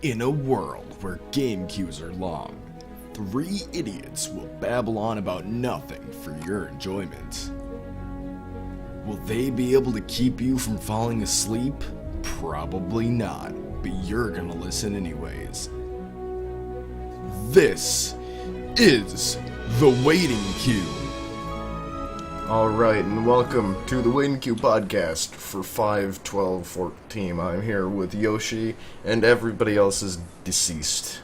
In a world where game queues are long, three idiots will babble on about nothing for your enjoyment. Will they be able to keep you from falling asleep? Probably not, but you're gonna listen anyways. This is The Waiting Queue. Alright, and welcome to the Waiting Queue podcast for 5-12-14. I'm here with Yoshi, and everybody else is deceased.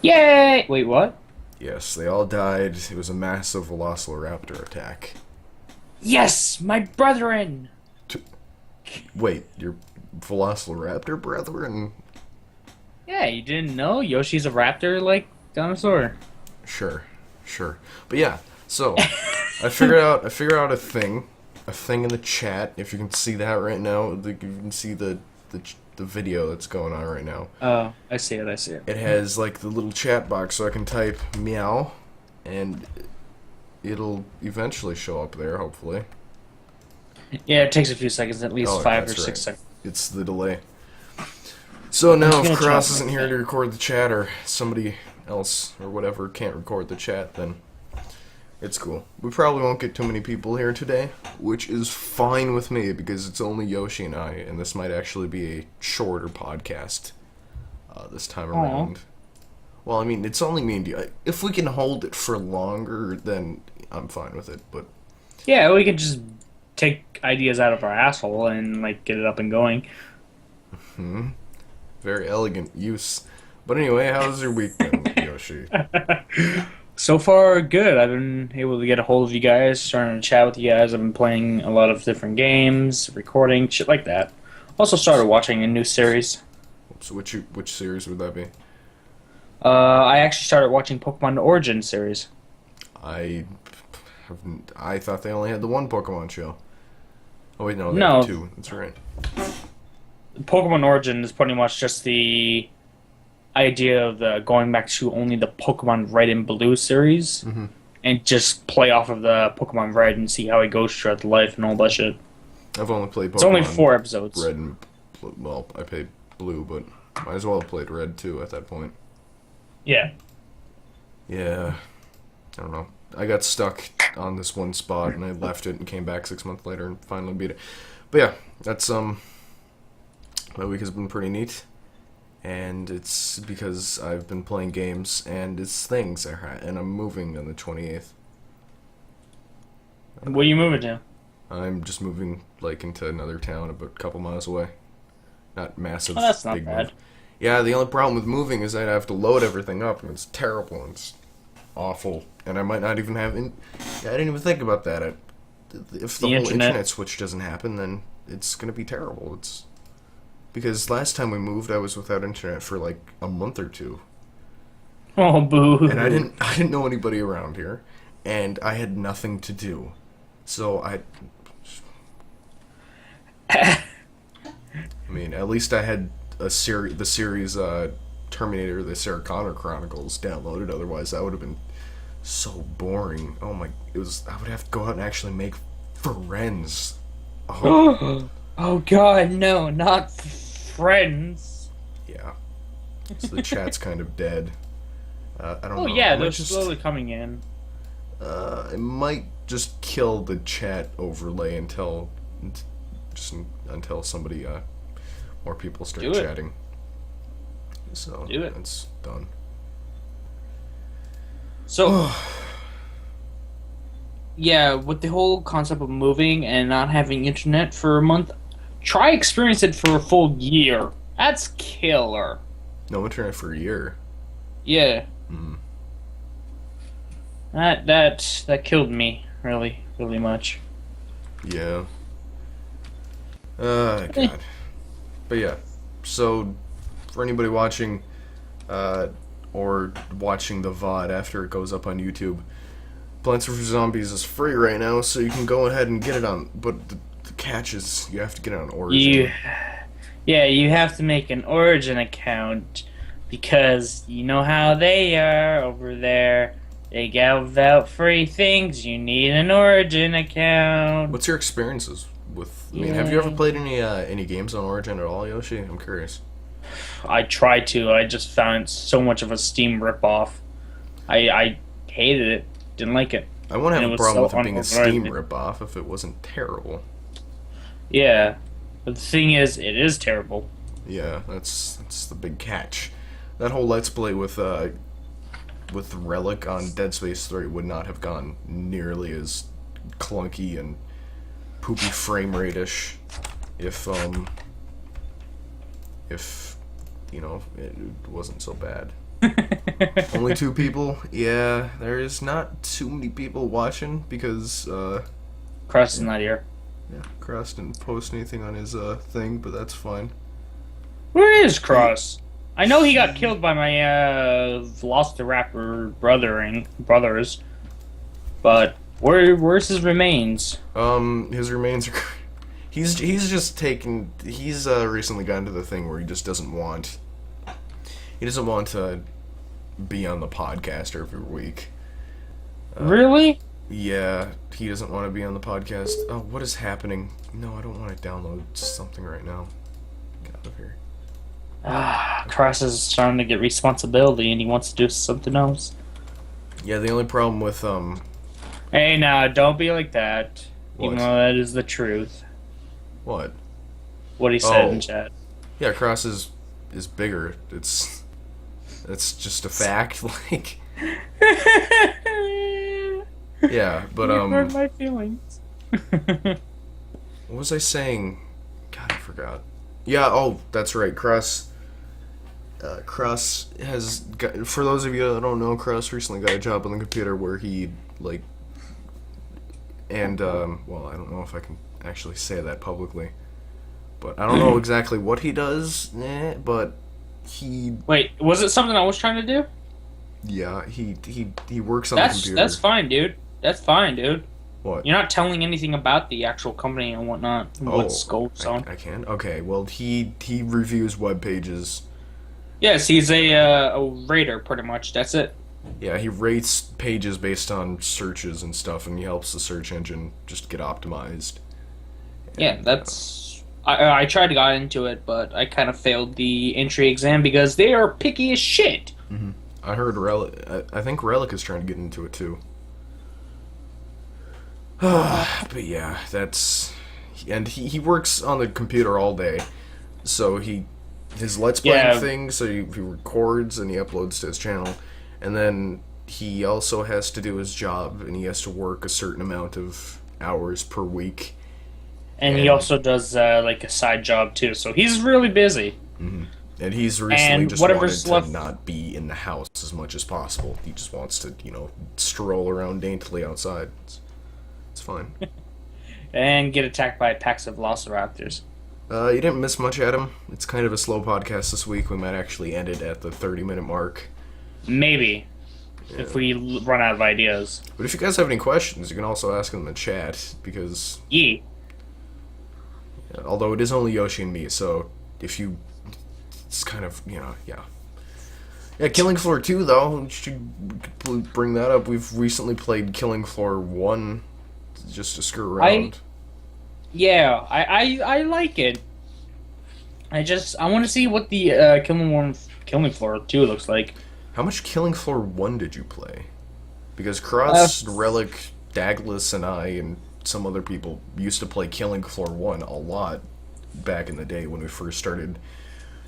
Yay! Wait, what? Yes, they all died. It was a massive velociraptor attack. Yes! My brethren! Wait, your velociraptor brethren? Yeah, you didn't know? Yoshi's a raptor-like dinosaur. Sure. But yeah, so I figured out a thing in the chat. If you can see that right now, you can see the video that's going on right now. Oh, I see it. It has like the little chat box, so I can type MEOW, and it'll eventually show up there, hopefully. Yeah, it takes a few seconds, at least 5 or 6 right. seconds. It's the delay. So now if gonna Cross check isn't my here chat. to record the chat, or somebody else or whatever can't record the chat, then it's cool. We probably won't get too many people here today, which is fine with me because it's only Yoshi and I, and this might actually be a shorter podcast this time around. Well, I mean, it's only me and you. If we can hold it for longer, then I'm fine with it, but... Yeah, we could just take ideas out of our asshole and, like, get it up and going. Very elegant use. But anyway, how's your week been, Yoshi? So far, good. I've been able to get a hold of you guys, starting to chat with you guys. I've been playing a lot of different games, recording, shit like that. Also started watching a new series. So which series would that be? I actually started watching Pokemon Origin series. I thought they only had the one Pokemon show. Oh wait, no, they No. have two. That's right. Pokemon Origin is pretty much just the idea of going back to only the Pokemon Red and Blue series, and just play off of the Pokemon Red and see how it goes throughout the life and all that shit. I've only played Pokemon It's only 4 episodes. Red and Blue. Well, I played Blue, but might as well have played Red too at that point. Yeah. Yeah, I don't know. I got stuck on this one spot and I left it and came back 6 months later and finally beat it. But yeah, that's my week has been pretty neat. And it's because I've been playing games and it's things, and I'm moving on the 28th. What are you moving to? I'm just moving like into another town about a couple miles away. Not massive. Oh, that's not big bad. Move. Yeah, the only problem with moving is I'd have to load everything up, and it's terrible and it's awful. And I might not even have. I didn't even think about that. If the whole internet switch doesn't happen, then it's gonna be terrible. Because last time we moved, I was without internet for like a month or two. Oh, boo. And I didn't know anybody around here, and I had nothing to do. So I mean, at least I had the series Terminator: The Sarah Connor Chronicles downloaded. Otherwise, that would have been so boring. Oh my, I would have to go out and actually make friends. Oh, Oh god, no, not friends. yeah. So the chat's kind of dead. I don't know. Oh yeah, It might they're just- slowly coming in. It might just kill the chat overlay until somebody, more people start Do it. chatting. So Do it. That's done. So, yeah, with the whole concept of moving and not having internet for a month, try experience it for a full year. That's killer. No internet for a year. Yeah. Mm. That killed me really much. Yeah. God. But yeah. So, for anybody watching, or watching the VOD after it goes up on YouTube, Plants vs. Zombies is free right now, so you can go ahead and get it on. But the catch is you have to get it on Origin. You have to make an Origin account because you know how they are over there. They give out free things. You need an Origin account. What's your experiences with? I mean, have you ever played any games on Origin at all, Yoshi? I'm curious. I tried to. I just found it so much of a Steam ripoff. I hated it. Didn't like it. I wouldn't And have it a was problem so with it being a Steam unorganized. ripoff if it wasn't terrible. Yeah. But the thing is, it is terrible. Yeah, that's the big catch. That whole Let's Play with Relic on Dead Space 3 would not have gone nearly as clunky and poopy frame rate-ish if you know it wasn't so bad. Only 2 people? Yeah, there's not too many people watching because Cross is not here. yeah, Cross didn't post anything on his thing, but that's fine. Where is Cross? I know he got killed by my Velociraptor brothers, but where's his remains? His remains are. He's just taken. He's recently gotten to the thing where he just doesn't want. He doesn't want to be on the podcast every week. Really? Yeah, he doesn't want to be on the podcast. Oh, what is happening? No, I don't want to download something right now. Get out of here. Cross is starting to get responsibility, and he wants to do something else. Yeah, the only problem with Hey, now don't be like that. Even What? though that is the truth. What? What he said Oh. in chat. Yeah, Cross is bigger. It's just a fact. Like, yeah, but You hurt my feelings. what was I saying? God, I forgot. Yeah, oh, that's right. Cross has got, for those of you that don't know, Cross recently got a job on the computer where he, like, and, well, I don't know if I can actually say that publicly, but I don't know exactly what he does, but he, Wait, was it something I was trying to do? yeah, he works on the computer. That's fine, dude. That's fine, dude. What? You're not telling anything about the actual company and whatnot. And what's goes on. I can? Okay, well, he reviews web pages. Yes, he's a rater, pretty much. That's it. Yeah, he rates pages based on searches and stuff, and he helps the search engine just get optimized. Yeah, that's. I tried to get into it, but I kind of failed the entry exam because they are picky as shit. I heard Relic. I think Relic is trying to get into it too. But yeah, that's. And he works on the computer all day, so his Let's Play thing, so he records and he uploads to his channel, and then he also has to do his job, and he has to work a certain amount of hours per week. And he also does like a side job too, so he's really busy. And he's recently And just whatever's wanted to left- not be in the house as much as possible. He just wants to, stroll around daintily outside. It's fine. And get attacked by packs of velociraptors. You didn't miss much, Adam. It's kind of a slow podcast this week. We might actually end it at the 30-minute mark. Maybe. If we run out of ideas. But if you guys have any questions, you can also ask them in the chat, because Yee. although it is only Yoshi and me, so if you... It's kind of, yeah. Yeah, Killing Floor 2, though, we should bring that up. We've recently played Killing Floor 1 just to screw around. Yeah, I like it. I want to see what the Killing Floor 2 looks like. How much Killing Floor 1 did you play? Because Cross, Relic, Douglas, and I, and some other people used to play Killing Floor 1 a lot back in the day when we first started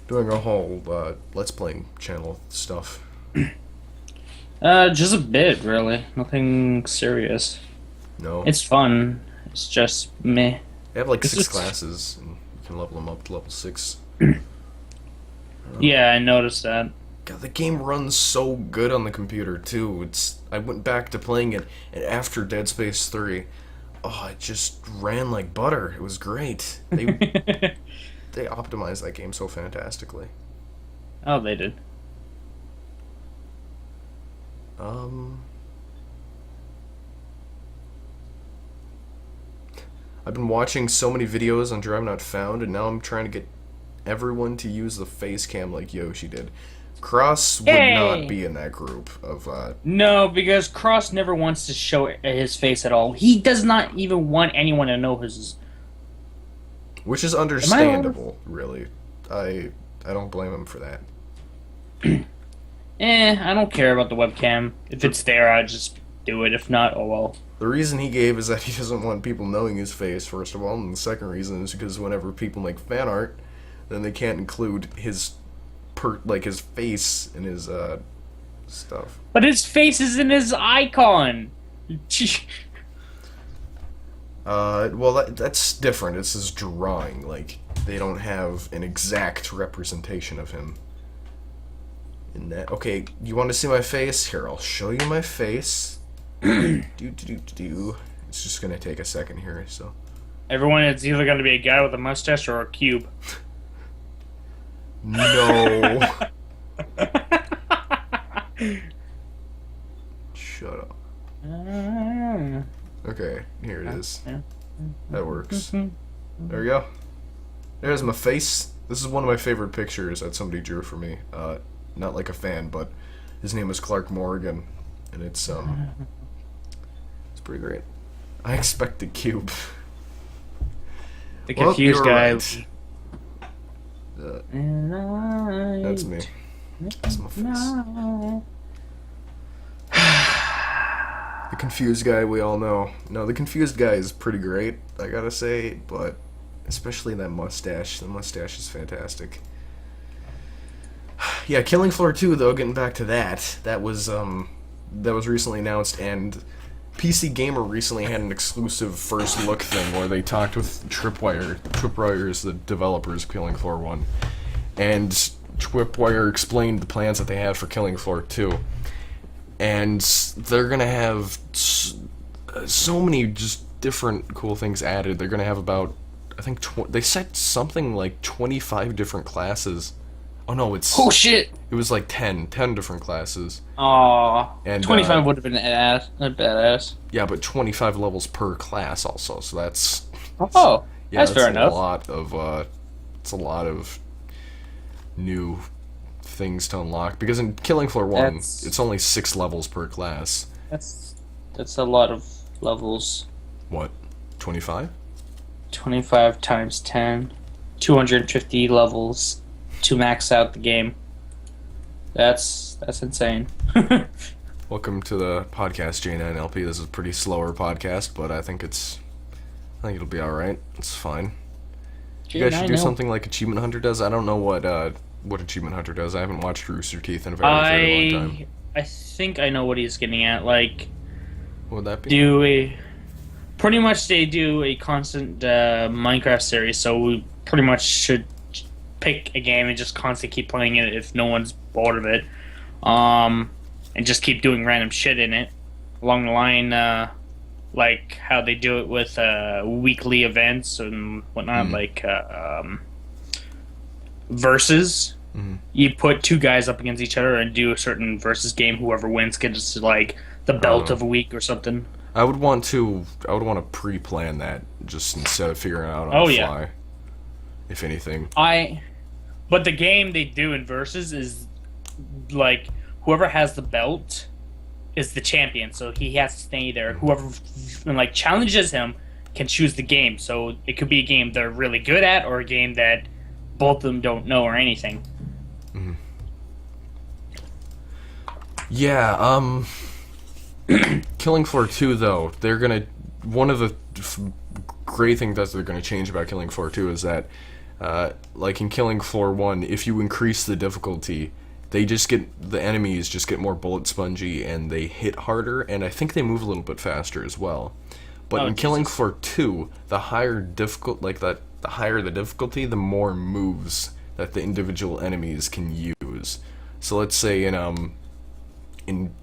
doing our whole Let's Playing channel stuff. Just a bit, really. Nothing serious. No? It's fun. It's just meh. They have like It's 6 just- classes, and you can level them up to level 6. Yeah, I noticed that. God, the game runs so good on the computer, too. I went back to playing it, and after Dead Space 3, it just ran like butter. It was great. They optimized that game so fantastically. Oh, they did. I've been watching so many videos on Drive Not Found, and now I'm trying to get everyone to use the face cam like Yoshi did. Cross would not be in that group of, No, because Cross never wants to show his face at all. He does not even want anyone to know his... which is understandable, really. I I don't blame him for that. I don't care about the webcam. If it's there, I just do it. If not, oh well. The reason he gave is that he doesn't want people knowing his face, first of all, and the second reason is because whenever people make fan art, then they can't include his his face in his stuff. But his face is in his icon. Well, that's different. It's his drawing. Like, they don't have an exact representation of him in that. Okay, you want to see my face? Here, I'll show you my face. It's just gonna take a second here, so. Everyone, it's either gonna be a guy with a mustache or a cube. No. Shut up. Okay, here it is. That works. There we go. There's my face. This is one of my favorite pictures that somebody drew for me. Not like a fan, but his name is Clark Morgan, and it's pretty great. I expect the cube. The confused guy. Right. That's me. That's my face. The confused guy we all know. No, the confused guy is pretty great, I gotta say, but especially that mustache. The mustache is fantastic. Yeah, Killing Floor 2, though, getting back to that, that was recently announced, and PC Gamer recently had an exclusive first look thing where they talked with Tripwire. Tripwire is the developers of Killing Floor 1. And Tripwire explained the plans that they had for Killing Floor 2. And they're going to have so many just different cool things added. They're going to have about, I think, they said something like 25 different classes. Oh no, Oh shit! It was like 10 different classes. Aww. And 25 would have been badass. Yeah, but 25 levels per class also, so that's... Oh, yeah, that's fair enough. It's a lot of new things to unlock, because in Killing Floor 1, it's only 6 levels per class. That's a lot of levels. What? 25? 25 times 10. 250 levels to max out the game. That's insane. Welcome to the podcast, J9LP. This is a pretty slower podcast, but I think it'll be alright. It's fine. You guys should do something like Achievement Hunter does. I don't know what Achievement Hunter does. I haven't watched Rooster Teeth in a very long time. I think I know what he's getting at. Like, what would that be? Pretty much they do a constant Minecraft series, so we pretty much should pick a game and just constantly keep playing it if no one's bored of it, and just keep doing random shit in it along the line, like how they do it with weekly events and whatnot, like versus. Mm-hmm. You put two guys up against each other and do a certain versus game. Whoever wins gets like the belt of a week or something. I would want to pre-plan that just instead of figuring it out on the fly. If anything. But the game they do in versus is like whoever has the belt is the champion, so he has to stay there. Whoever like challenges him can choose the game. So it could be a game they're really good at or a game that both of them don't know or anything. Mm-hmm. Yeah, Killing Floor 2 though, they're gonna one of the great things that they're gonna change about Killing Floor 2 is that like in Killing Floor 1, if you increase the difficulty, the enemies just get more bullet spongy and they hit harder, and I think they move a little bit faster as well. But in Killing Floor 2, the higher the higher the difficulty, the more moves that the individual enemies can use. So let's say in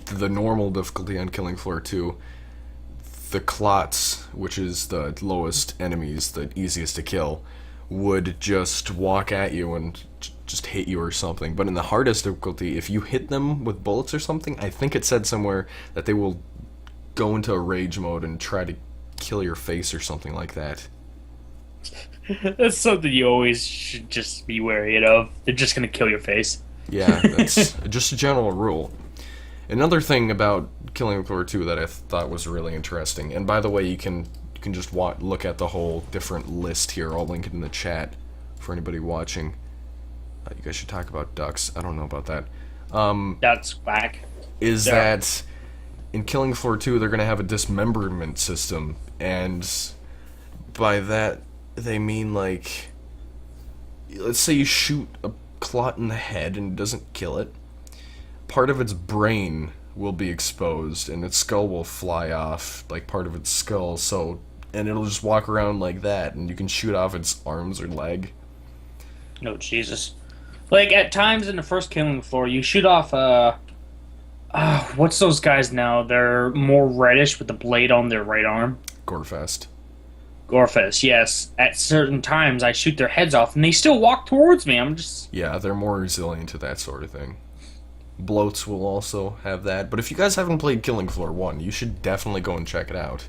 the normal difficulty on Killing Floor 2, the Clots, which is the lowest enemies, the easiest to kill, would just walk at you and just hit you or something. But in the hardest difficulty, if you hit them with bullets or something, I think it said somewhere that they will go into a rage mode and try to kill your face or something like that. That's something you always should just be wary of. They're just going to kill your face. Yeah, that's just a general rule. Another thing about Killing Floor 2 that I thought was really interesting, and by the way, you can just look at the whole different list here. I'll link it in the chat for anybody watching. you guys should talk about ducks. I don't know about that. That's whack. Is Yeah. that in Killing Floor 2, they're going to have a dismemberment system, and by that, they mean, like, let's say you shoot a clot in the head and it doesn't kill it. Part of its brain will be exposed, and its skull will fly off, like part of its skull, and it'll just walk around like that, and you can shoot off its arms or leg. No, Jesus. Like, at times in the first Killing Floor, you shoot off, what's those guys now? They're more reddish with the blade on their right arm. Gorefest. Gorefest, yes. At certain times, I shoot their heads off, and they still walk towards me. I'm just... Yeah, they're more resilient to that sort of thing. Bloats will also have that, but if you guys haven't played Killing Floor 1, you should definitely go and check it out.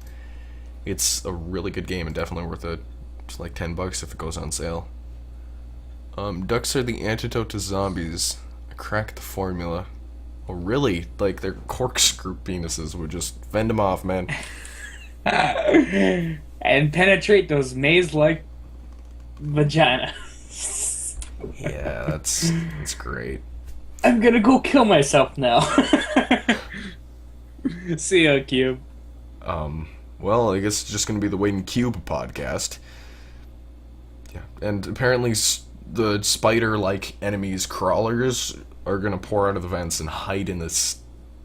It's a really good game and definitely worth it. It's like $10 if it goes on sale. Ducks are the antidote to zombies. I cracked the formula. Oh, really? Like, their corkscrew penises would just fend them off, man. and penetrate those maze-like vagina. Yeah, that's great. I'm gonna go kill myself now. See ya, Cube. Well, I guess it's just gonna be the Wade and Cube podcast. Yeah, and apparently the spider-like enemies, crawlers, are gonna pour out of the vents and hide in this,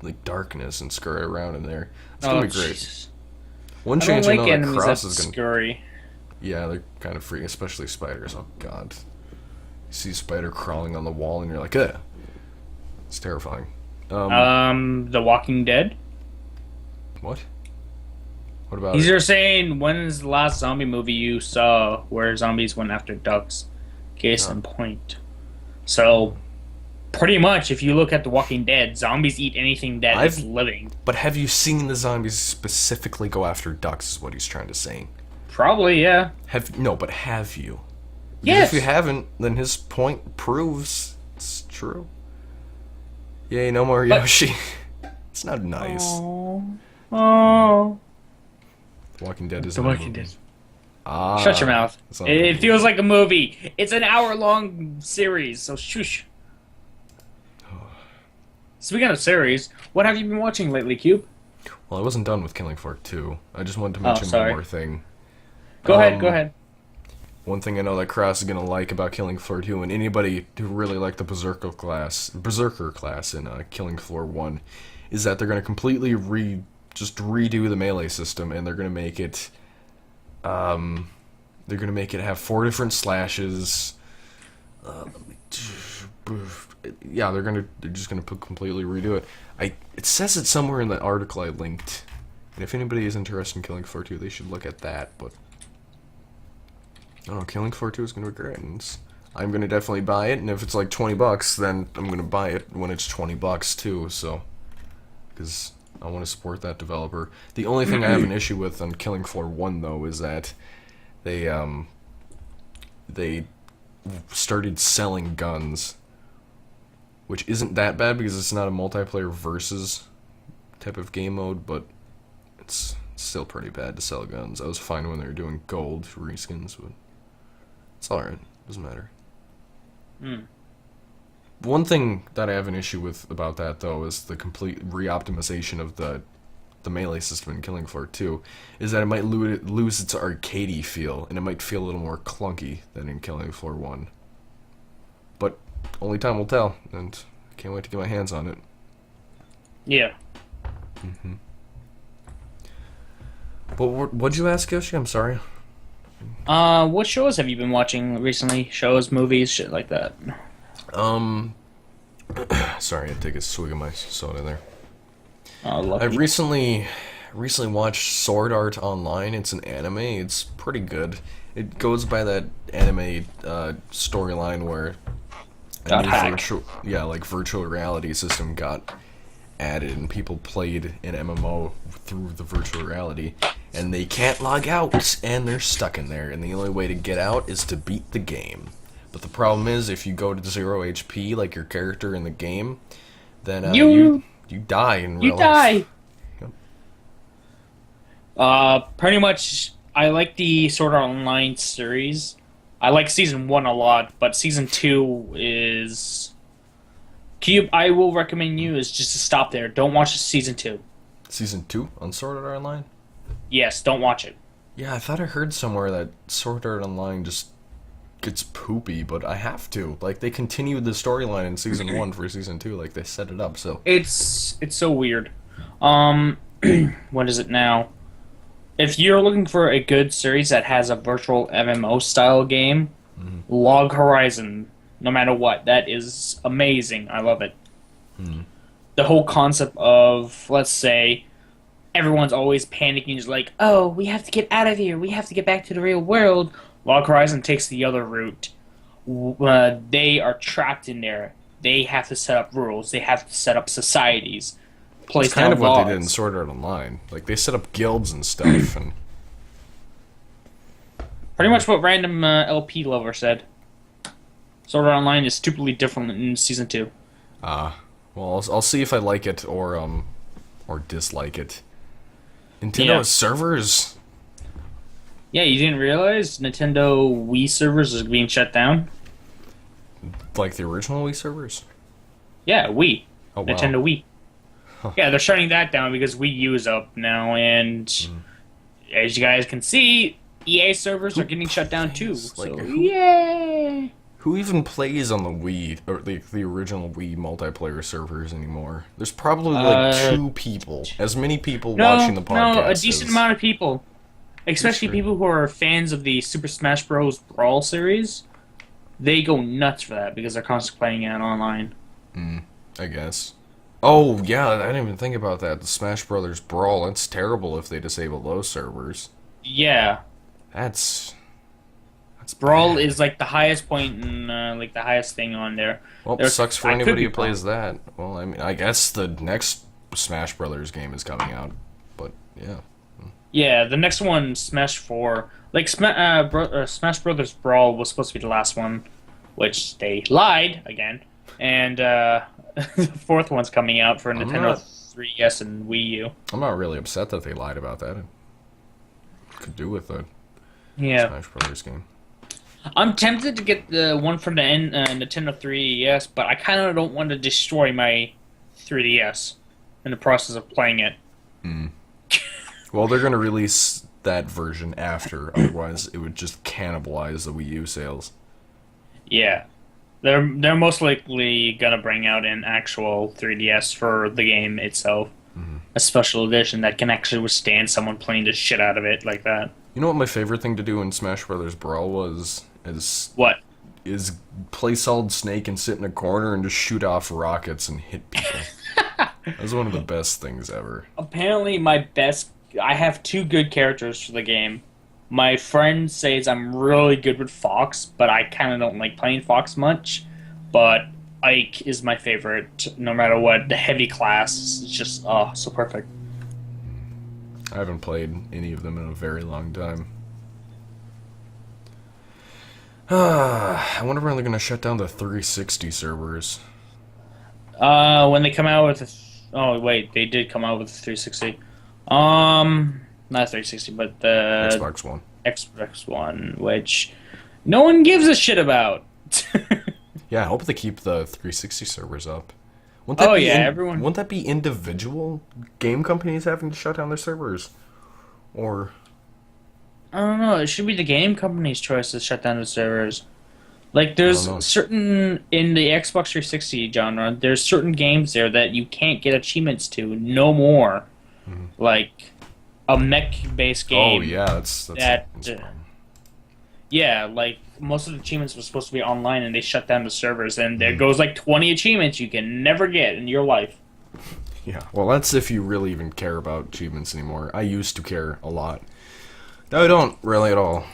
like, darkness and scurry around in there. It's gonna be great. Jesus. One I don't change like I know that enemies Cross that is gonna... scurry. Yeah, they're kind of free, especially spiders. Oh, God. You see a spider crawling on the wall and you're like, ugh. It's terrifying. The Walking Dead? What? What about These it? are saying, when's the last zombie movie you saw where zombies went after ducks? Case in point. So, pretty much, if you look at The Walking Dead, zombies eat anything that is living. But have you seen the zombies specifically go after ducks, is what he's trying to say. Probably, yeah. No, but have you? Because Yes! if you haven't, then his point proves it's true. Yay, no more Yoshi. It's not nice. Oh. The Walking Dead is The not a Walking movie. Dead. Ah, Shut your mouth. it's not a It movie. feels like a movie. It's an hour-long series, so shush. Speaking of series, what have you been watching lately, Cube? Well, I wasn't done with Killing Floor 2. I just wanted to mention one sorry. more thing. Go ahead. One thing I know that Cross is gonna like about Killing Floor 2, and anybody who really liked the Berserker class in Killing Floor 1, is that they're gonna completely redo the melee system, and they're gonna make it have 4 different slashes. Yeah, they're just gonna completely redo it. It says it somewhere in the article I linked, and if anybody is interested in Killing Floor 2, they should look at that. But I don't know, Killing Floor 2 is gonna be great, and I'm gonna definitely buy it. And if it's like $20, then I'm gonna buy it when it's $20 too. So, because I want to support that developer. The only thing I have an issue with on Killing Floor 1 though is that they started selling guns, which isn't that bad because it's not a multiplayer versus type of game mode, but it's still pretty bad to sell guns. I was fine when they were doing gold reskins, but it's alright. Doesn't matter. One thing that I have an issue with about that, though, is the complete re-optimization of the melee system in Killing Floor 2, is that it might lose its arcadey feel, and it might feel a little more clunky than in Killing Floor 1. But only time will tell, and I can't wait to get my hands on it. Yeah. But what'd you ask, Yoshi? I'm sorry. What shows have you been watching recently? Shows, movies, shit like that. Sorry, I had to take a swig of my soda there. Oh, lucky. I recently watched Sword Art Online. It's an anime. It's pretty good. It goes by that anime storyline where Got hacked. virtual reality system got added, and people played an MMO through the virtual reality, and they can't log out, and they're stuck in there, and the only way to get out is to beat the game. But the problem is, if you go to 0 HP, like your character in the game, then you die in real life. Pretty much, I like the Sword Art Online series. I like season 1 a lot, but season 2 is. I will recommend you is just to stop there. Don't watch season 2. Season 2 on Sword Art Online? Yes, don't watch it. Yeah, I thought I heard somewhere that Sword Art Online just gets poopy, but I have to. Like, they continued the storyline in season 1 for season 2, like, they set it up, so... It's so weird. What is it now? If you're looking for a good series that has a virtual MMO style game, Log Horizon, no matter what, that is amazing. I love it. The whole concept of, let's say, everyone's always panicking, just like, oh, we have to get out of here, we have to get back to the real world. Log Horizon takes the other route. They are trapped in there. They have to set up rules. They have to set up societies. It's kind of what they did in Sword Art Online. Like, they set up guilds and stuff, and... Pretty much what random LP lover said. Sword Art Online is stupidly different in season 2. Well, I'll see if I like it or dislike it. Nintendo servers? Yeah, you didn't realize Nintendo Wii servers is being shut down? Like the original Wii servers? Yeah, Wii. Oh, wow. Nintendo Wii. Huh. Yeah, they're shutting that down because Wii U is up now, and as you guys can see, EA servers are getting shut down too. Like, so, yay! Who even plays on the Wii, or the original Wii multiplayer servers anymore? There's probably like 2 people. As many people watching the podcast. No, a decent amount of people. Especially people who are fans of the Super Smash Bros. Brawl series. They go nuts for that because they're constantly playing it online. I guess. Oh, yeah, I didn't even think about that. The Smash Brothers Brawl, that's terrible if they disable those servers. Yeah. That's Brawl bad. is like the highest point and like the highest thing on there. Well, it sucks for anybody who plays that. Well, I mean, I guess the next Smash Brothers game is coming out, but yeah. Yeah, the next one, Smash 4. Like, Smash Brothers Brawl was supposed to be the last one, which they lied again. And the 4th one's coming out for Nintendo 3DS and Wii U. I'm not really upset that they lied about that. It could do with the Smash Brothers game. I'm tempted to get the one for the Nintendo 3DS, but I kind of don't want to destroy my 3DS in the process of playing it. Well, they're going to release that version after, otherwise it would just cannibalize the Wii U sales. Yeah. They're most likely going to bring out an actual 3DS for the game itself. A special edition that can actually withstand someone playing the shit out of it like that. You know what my favorite thing to do in Smash Brothers Brawl was? What? Is play Solid Snake and sit in a corner and just shoot off rockets and hit people. That was one of the best things ever. Apparently I have 2 good characters for the game. My friend says I'm really good with Fox, but I kind of don't like playing Fox much. But Ike is my favorite, no matter what. The heavy class is just, so perfect. I haven't played any of them in a very long time. I wonder when they're going to shut down the 360 servers. When they come out with oh wait, they did come out with the 360. Not 360, but the Xbox One. Xbox One, which no one gives a shit about. Yeah, I hope they keep the 360 servers up. Everyone. Wouldn't that be individual game companies having to shut down their servers? Or I don't know. It should be the game company's choice to shut down the servers. Like, there's certain in the Xbox 360 genre, there's certain games there that you can't get achievements to no more. Like a mech-based game. Oh yeah, that's yeah, like most of the achievements were supposed to be online, and they shut down the servers, and there goes like 20 achievements you can never get in your life. Yeah, well, that's if you really even care about achievements anymore. I used to care a lot. No, I don't really at all.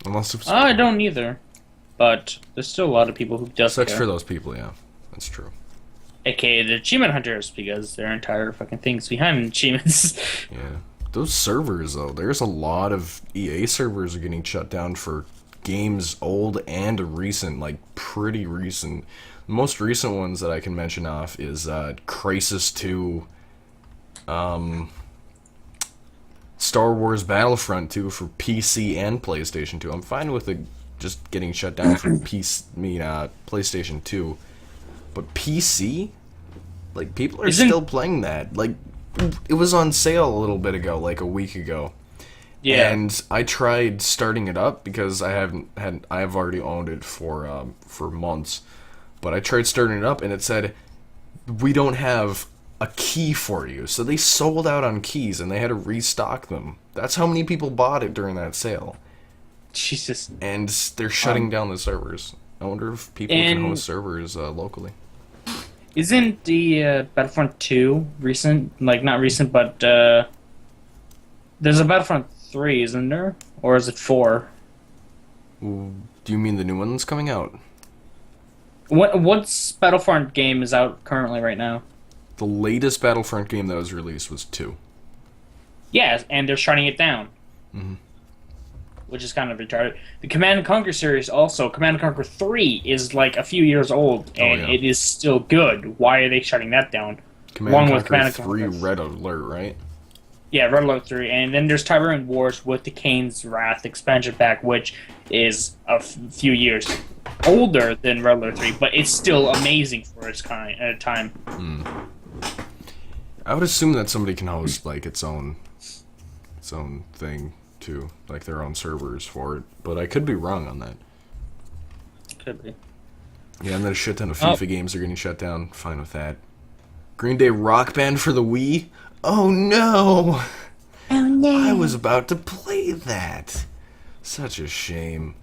Unless it's I don't either. But there's still a lot of people who does sucks care. for those people, yeah. That's true. AKA the achievement hunters, because their entire fucking thing's behind achievements. Yeah. Those servers, though, there's a lot of EA servers are getting shut down for games old and recent, like pretty recent. The most recent ones that I can mention off is Crysis 2, Star Wars Battlefront 2 for PC and PlayStation 2. I'm fine with the just getting shut down for PlayStation 2. But PC? Like, people are still playing that. Like, it was on sale a little bit ago, like a week ago. Yeah. And I tried starting it up because I've already owned it for months. But I tried starting it up and it said, we don't have a key for you. So they sold out on keys and they had to restock them. That's how many people bought it during that sale. Jesus. And they're shutting down the servers. I wonder if people can host servers locally. Isn't the Battlefront 2 recent? Like, not recent, but there's a Battlefront 3, isn't there? Or is it 4? Do you mean the new one's coming out? What's Battlefront game is out currently right now? The latest Battlefront game that was released was 2. Yeah, and they're shutting it down. Mm-hmm. Which is kind of retarded. The Command & Conquer series also, Command & Conquer 3 is like a few years old, and it is still good. Why are they shutting that down? Command & Conquer 3 Red Alert, right? Yeah, Red Alert 3. And then there's Tyrant Wars with the Kane's Wrath expansion pack, which is a few years older than Red Alert 3, but it's still amazing for its time. I would assume that somebody can host like its own thing too, like their own servers for it, but I could be wrong on that. Could be. Yeah, and then a shit ton of FIFA games are getting shut down. Fine with that. Green Day Rock Band for the Wii? Oh no! Oh no! I was about to play that. Such a shame.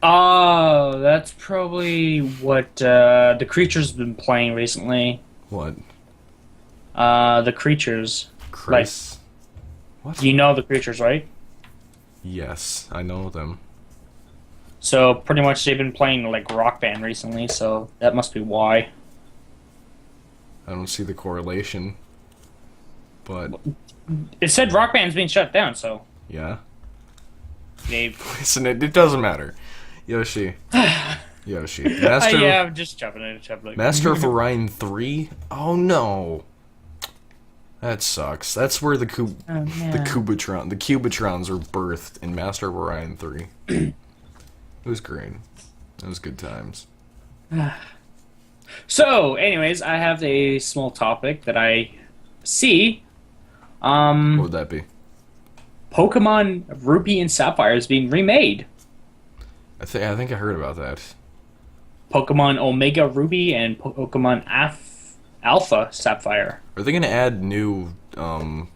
Oh, that's probably what the Creature's been playing recently. What? The Creatures. Chris? Like, what? you know the Creatures, right? Yes, I know them. So pretty much they've been playing like Rock Band recently, so that must be why. I don't see the correlation. But it said Rock Band's being shut down, so yeah. they've Listen, it doesn't matter. Yoshi. Master yeah, I'm just jumping in. Master of Orion 3? Oh no. That sucks. That's where the Cubitrons were birthed in Master of Orion 3. It was great. It was good times. So, anyways, I have a small topic that I see. What would that be? Pokemon Ruby and Sapphire is being remade. I think I heard about that. Pokemon Omega Ruby and Pokemon Alpha Sapphire. Are they gonna add new Pokemon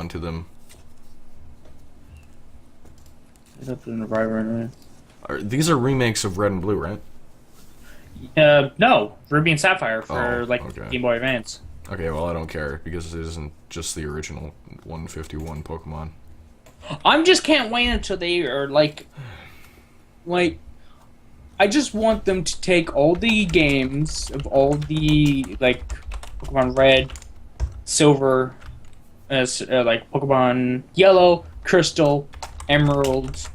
to them? These are remakes of Red and Blue, right? No, Ruby and Sapphire for okay. Game Boy Advance. Okay, well I don't care because it isn't just the original 151 Pokemon. I just can't wait until they are like I just want them to take all the games of all the like Pokemon Red, Silver, like Pokemon Yellow, Crystal, Emerald.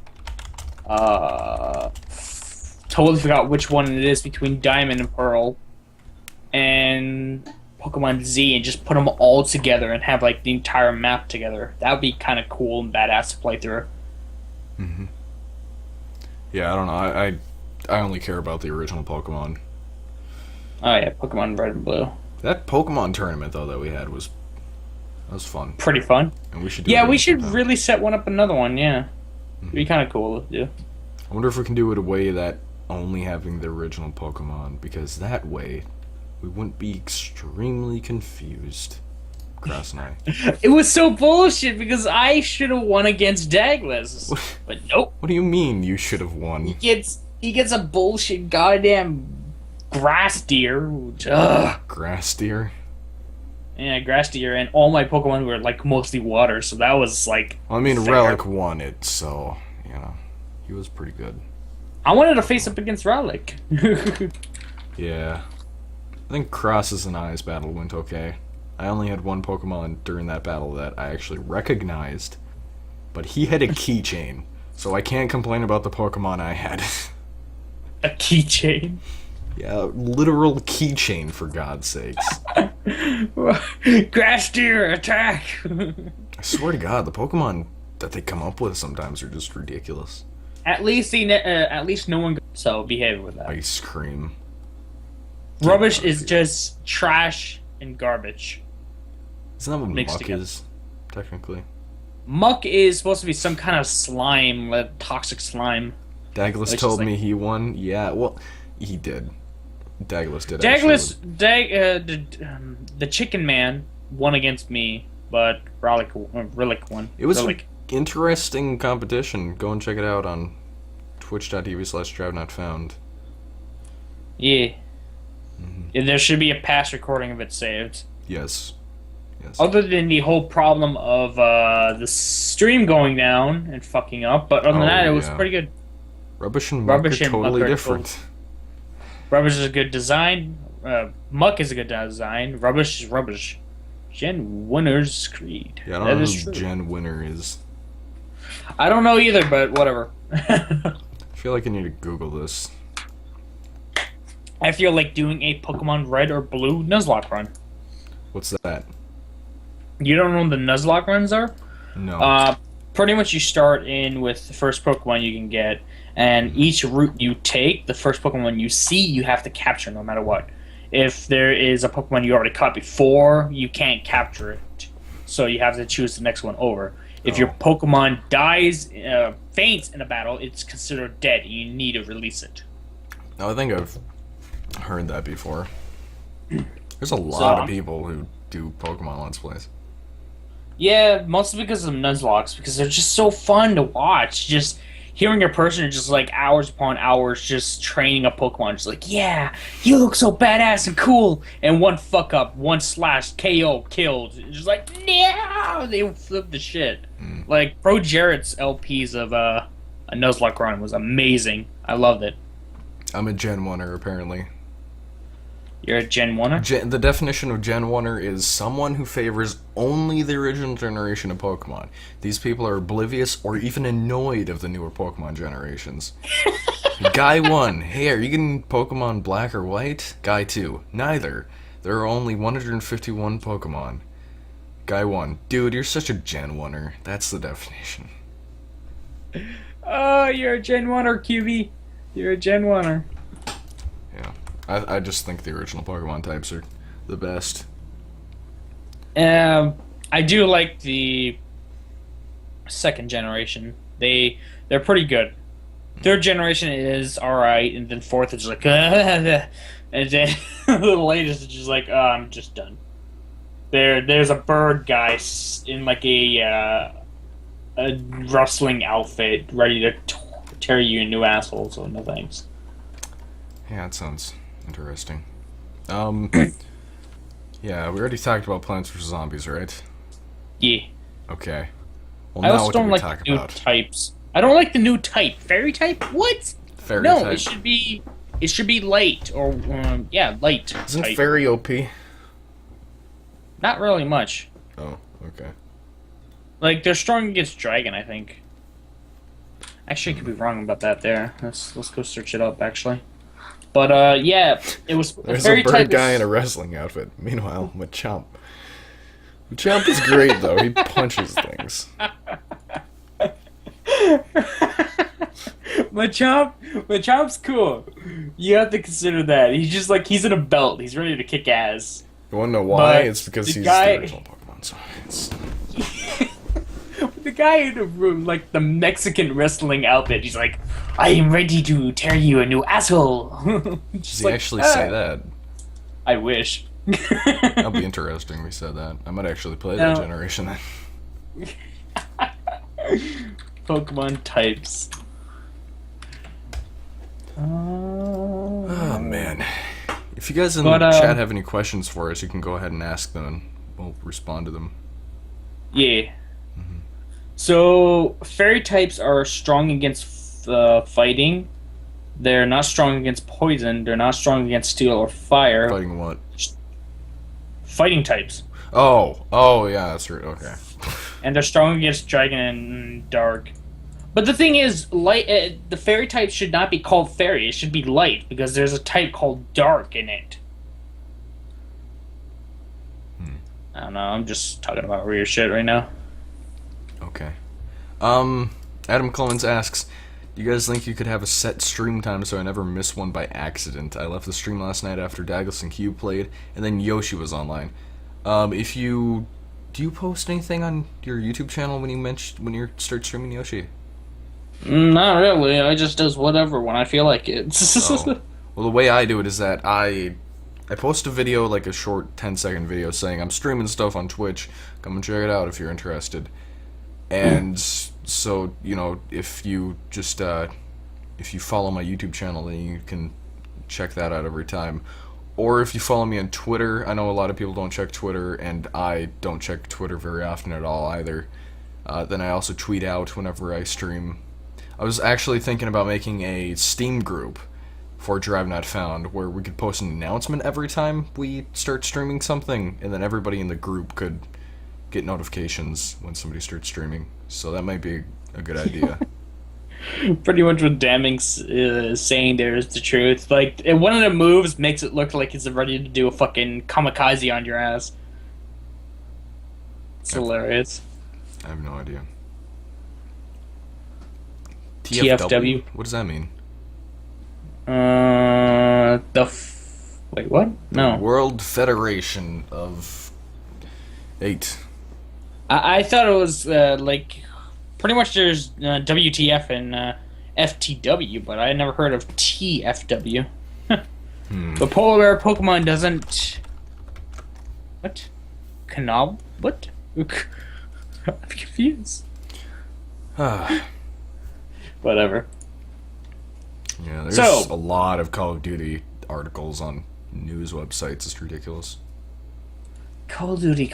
Totally forgot which one it is between Diamond and Pearl, and Pokemon Z, and just put them all together and have like the entire map together. That would be kind of cool and badass to play through. Mm-hmm. Yeah, I don't know. I only care about the original Pokemon. Oh yeah, Pokemon Red and Blue. That Pokemon tournament though that we had was fun. Pretty fun. And we should do we should really set another one. Yeah, mm-hmm. It'd be kind of cool to do. I wonder if we can do it a way that only having the original Pokemon, because that way we wouldn't be extremely confused. Cross and I. It was so bullshit because I should have won against Douglas, but nope. What do you mean you should have won? He gets a bullshit goddamn grass deer. Ugh. Grass deer? Yeah, grass deer, and all my Pokemon were like mostly water, so that was like. Well, I mean, Relic won it, so you know he was pretty good. I wanted to face up against Relic. Yeah, I think Cross's and I's battle went okay. I only had one Pokemon during that battle that I actually recognized, but he had a keychain, so I can't complain about the Pokemon I had. A keychain? Yeah, literal keychain, for God's sakes. Grass deer, attack! I swear to God, the Pokemon that they come up with sometimes are just ridiculous. At least no one. So behave with that. Ice cream. Rubbish is just trash and garbage. Isn't that what Mixed muck together. is, technically? Muck is supposed to be some kind of slime, like toxic slime. Douglas Which is told like- me he won. Yeah, well, he did. Douglas did. The Chicken Man won against me, but Relic won. It was Relic. an interesting competition. Go and check it out on twitch.tv/drivenotfound. Yeah. Yeah, there should be a past recording of it saved. Yes. Yes. Other than the whole problem of the stream going down and fucking up, but other than that, it was pretty good. Rubbish and muck Rubbish are and totally muck are different. Rubbish is a good design. Muck is a good design. Rubbish is rubbish. Jen Winner's Creed. Yeah, I don't That know is who true. Jen Winner is. I don't know either, but whatever. I feel like I need to Google this. I feel like doing a Pokemon Red or Blue Nuzlocke run. What's that? You don't know what the Nuzlocke runs are? No. Pretty much you start in with the first Pokemon you can get, and each route you take, the first Pokemon you see, you have to capture no matter what. If there is a Pokemon you already caught before, you can't capture it. So you have to choose the next one over. If your Pokemon dies, faints in a battle, it's considered dead, and you need to release it. No, I think I've heard that before. There's a lot of people who do Pokemon Let's Plays. Yeah, mostly because of Nuzlocks, because they're just so fun to watch. Just hearing a person just like hours upon hours just training a Pokemon, just like, yeah, you look so badass and cool, and one fuck up, one slash, KO, killed. Just like, no, they flip the shit. Like Pro Jarrett's LPs of a Nuzlocke run was amazing. I loved it. I'm a Gen 1er, apparently. You're a Gen 1er? The definition of Gen 1er is someone who favors only the original generation of Pokemon. These people are oblivious or even annoyed of the newer Pokemon generations. Guy 1, hey, are you getting Pokemon Black or White? Guy 2, neither. There are only 151 Pokemon. Guy 1, dude, you're such a Gen 1er. That's the definition. Oh, you're a Gen 1er, QB. You're a Gen 1er. Yeah. I just think the original Pokemon types are the best. I do like the second generation. They're pretty good. Third generation is alright, and then fourth is like, and then the latest is just like, I'm just done. There's a bird guy in like a rustling outfit, ready to tear you a new asshole. So no thanks. Yeah, that sounds interesting. Yeah, we already talked about Plants vs. Zombies, right? Yeah. Okay. Well, I now also what do don't we like talk the new about? types. I don't like the new type. Fairy type? What? Fairy No, type. it should be light or light. Isn't type. Fairy OP? Not really much. Oh, okay. Like they're strong against dragon, I think. Actually, I could be wrong about that. There, let's go search it up. Actually, but yeah, it was. There's fairy a bird type guy is- in a wrestling outfit. Meanwhile, Machamp. Machamp is great, though. He punches things. Machomp's cool. You have to consider that. He's just like he's in a belt. He's ready to kick ass. You wanna know why? But It's because the he's guy- the original Pokemon, so it's... The guy in the room, like the Mexican wrestling outfit, he's like, I am ready to tear you a new asshole. Does he actually say that? I wish. That'll be interesting if he said that. I might actually play that No. generation then. Pokemon types. Oh, man. If you guys in But, the chat have any questions for us, you can go ahead and ask them and we'll respond to them. Yeah. So, fairy types are strong against fighting. They're not strong against poison. They're not strong against steel or fire. Fighting what? Fighting types. Oh, yeah, that's right, okay. And they're strong against dragon and dark. But the thing is, light. The fairy type should not be called fairy. It should be light because there's a type called dark in it. I don't know. I'm just talking about weird shit right now. Okay. Adam Clemens asks, do you guys think you could have a set stream time so I never miss one by accident? I left the stream last night after Douglas and Q played, and then Yoshi was online. Do you post anything on your YouTube channel when you start streaming Yoshi? Not really. I just does whatever when I feel like it. Oh. Well, the way I do it is that I post a video, like a short 10-second video saying I'm streaming stuff on Twitch. Come and check it out if you're interested. And so, you know, if you just if you follow my YouTube channel, then you can check that out every time. Or if you follow me on Twitter, I know a lot of people don't check Twitter, and I don't check Twitter very often at all either. Then I also tweet out whenever I stream. I was actually thinking about making a Steam group for Drive Not Found, where we could post an announcement every time we start streaming something, and then everybody in the group could get notifications when somebody starts streaming. So that might be a good idea. Pretty much what Daming's saying there is the truth. Like, one of the moves makes it look like he's ready to do a fucking kamikaze on your ass. It's hilarious. I have no idea. TFW? What does that mean? Wait, what? No. World Federation of 8. I thought it was, like, pretty much there's WTF and FTW, but I had never heard of TFW. But Polar Bear Pokemon doesn't... What? Canal? What? I'm confused. Whatever. Yeah, there's a lot of Call of Duty articles on news websites. It's ridiculous. Call of Duty.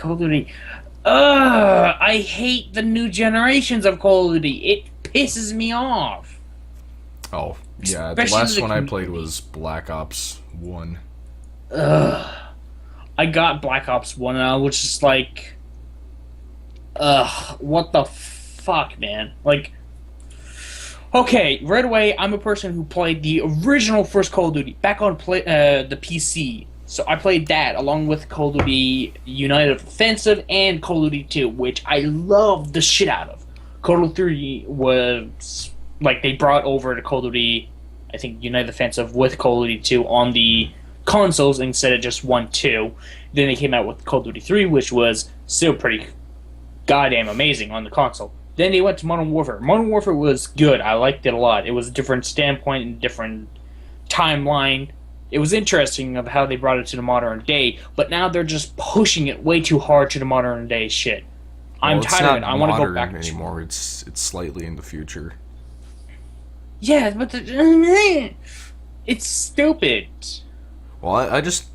I hate the new generations of Call of Duty. It pisses me off. Oh, yeah. Especially the last one I community. played was Black Ops 1. I got Black Ops 1 and I was just like... what the fuck, man? Like... Okay, right away, I'm a person who played the original first Call of Duty back on the PC. So I played that along with Call of Duty United Offensive and Call of Duty 2, which I loved the shit out of. Call of Duty was like they brought over to Call of Duty, I think United Offensive with Call of Duty 2 on the consoles instead of just 1, 2. Then they came out with Call of Duty 3, which was still pretty goddamn amazing on the console. Then they went to Modern Warfare. Modern Warfare was good. I liked it a lot. It was a different standpoint and different timeline. It was interesting of how they brought it to the modern day, but now they're just pushing it way too hard to the modern day shit. I'm tired of it. I want to go back anymore. It's slightly in the future. Yeah, but it's stupid. Well, I just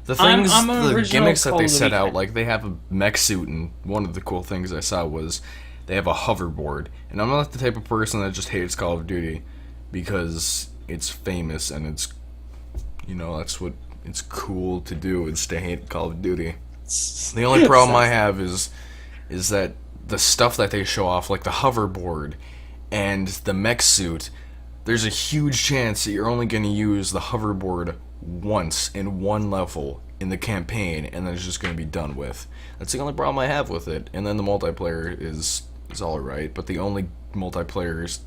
the things, the gimmicks that they set out, like they have a mech suit, and one of the cool things I saw was they have a hoverboard. And I'm not the type of person that just hates Call of Duty because it's famous and it's, you know, that's what it's cool to do, is to hate Call of Duty. The only problem I have is that the stuff that they show off, like the hoverboard and the mech suit, there's a huge chance that you're only going to use the hoverboard once in one level in the campaign, and then it's just going to be done with. That's the only problem I have with it. And then the multiplayer is alright, but the only multiplayer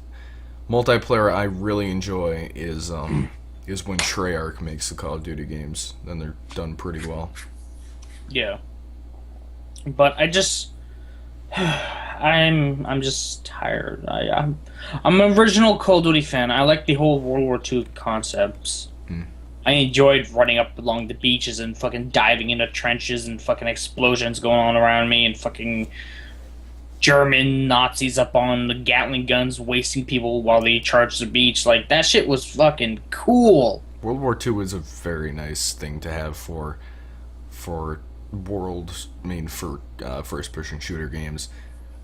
I really enjoy is when Treyarch makes the Call of Duty games. Then they're done pretty well. Yeah. But I just I'm just tired. I'm an original Call of Duty fan. I like the whole World War II concepts. I enjoyed running up along the beaches and fucking diving into trenches and fucking explosions going on around me and fucking German Nazis up on the Gatling guns wasting people while they charge the beach. Like, that shit was fucking cool. World War II was a very nice thing to have for first-person shooter games.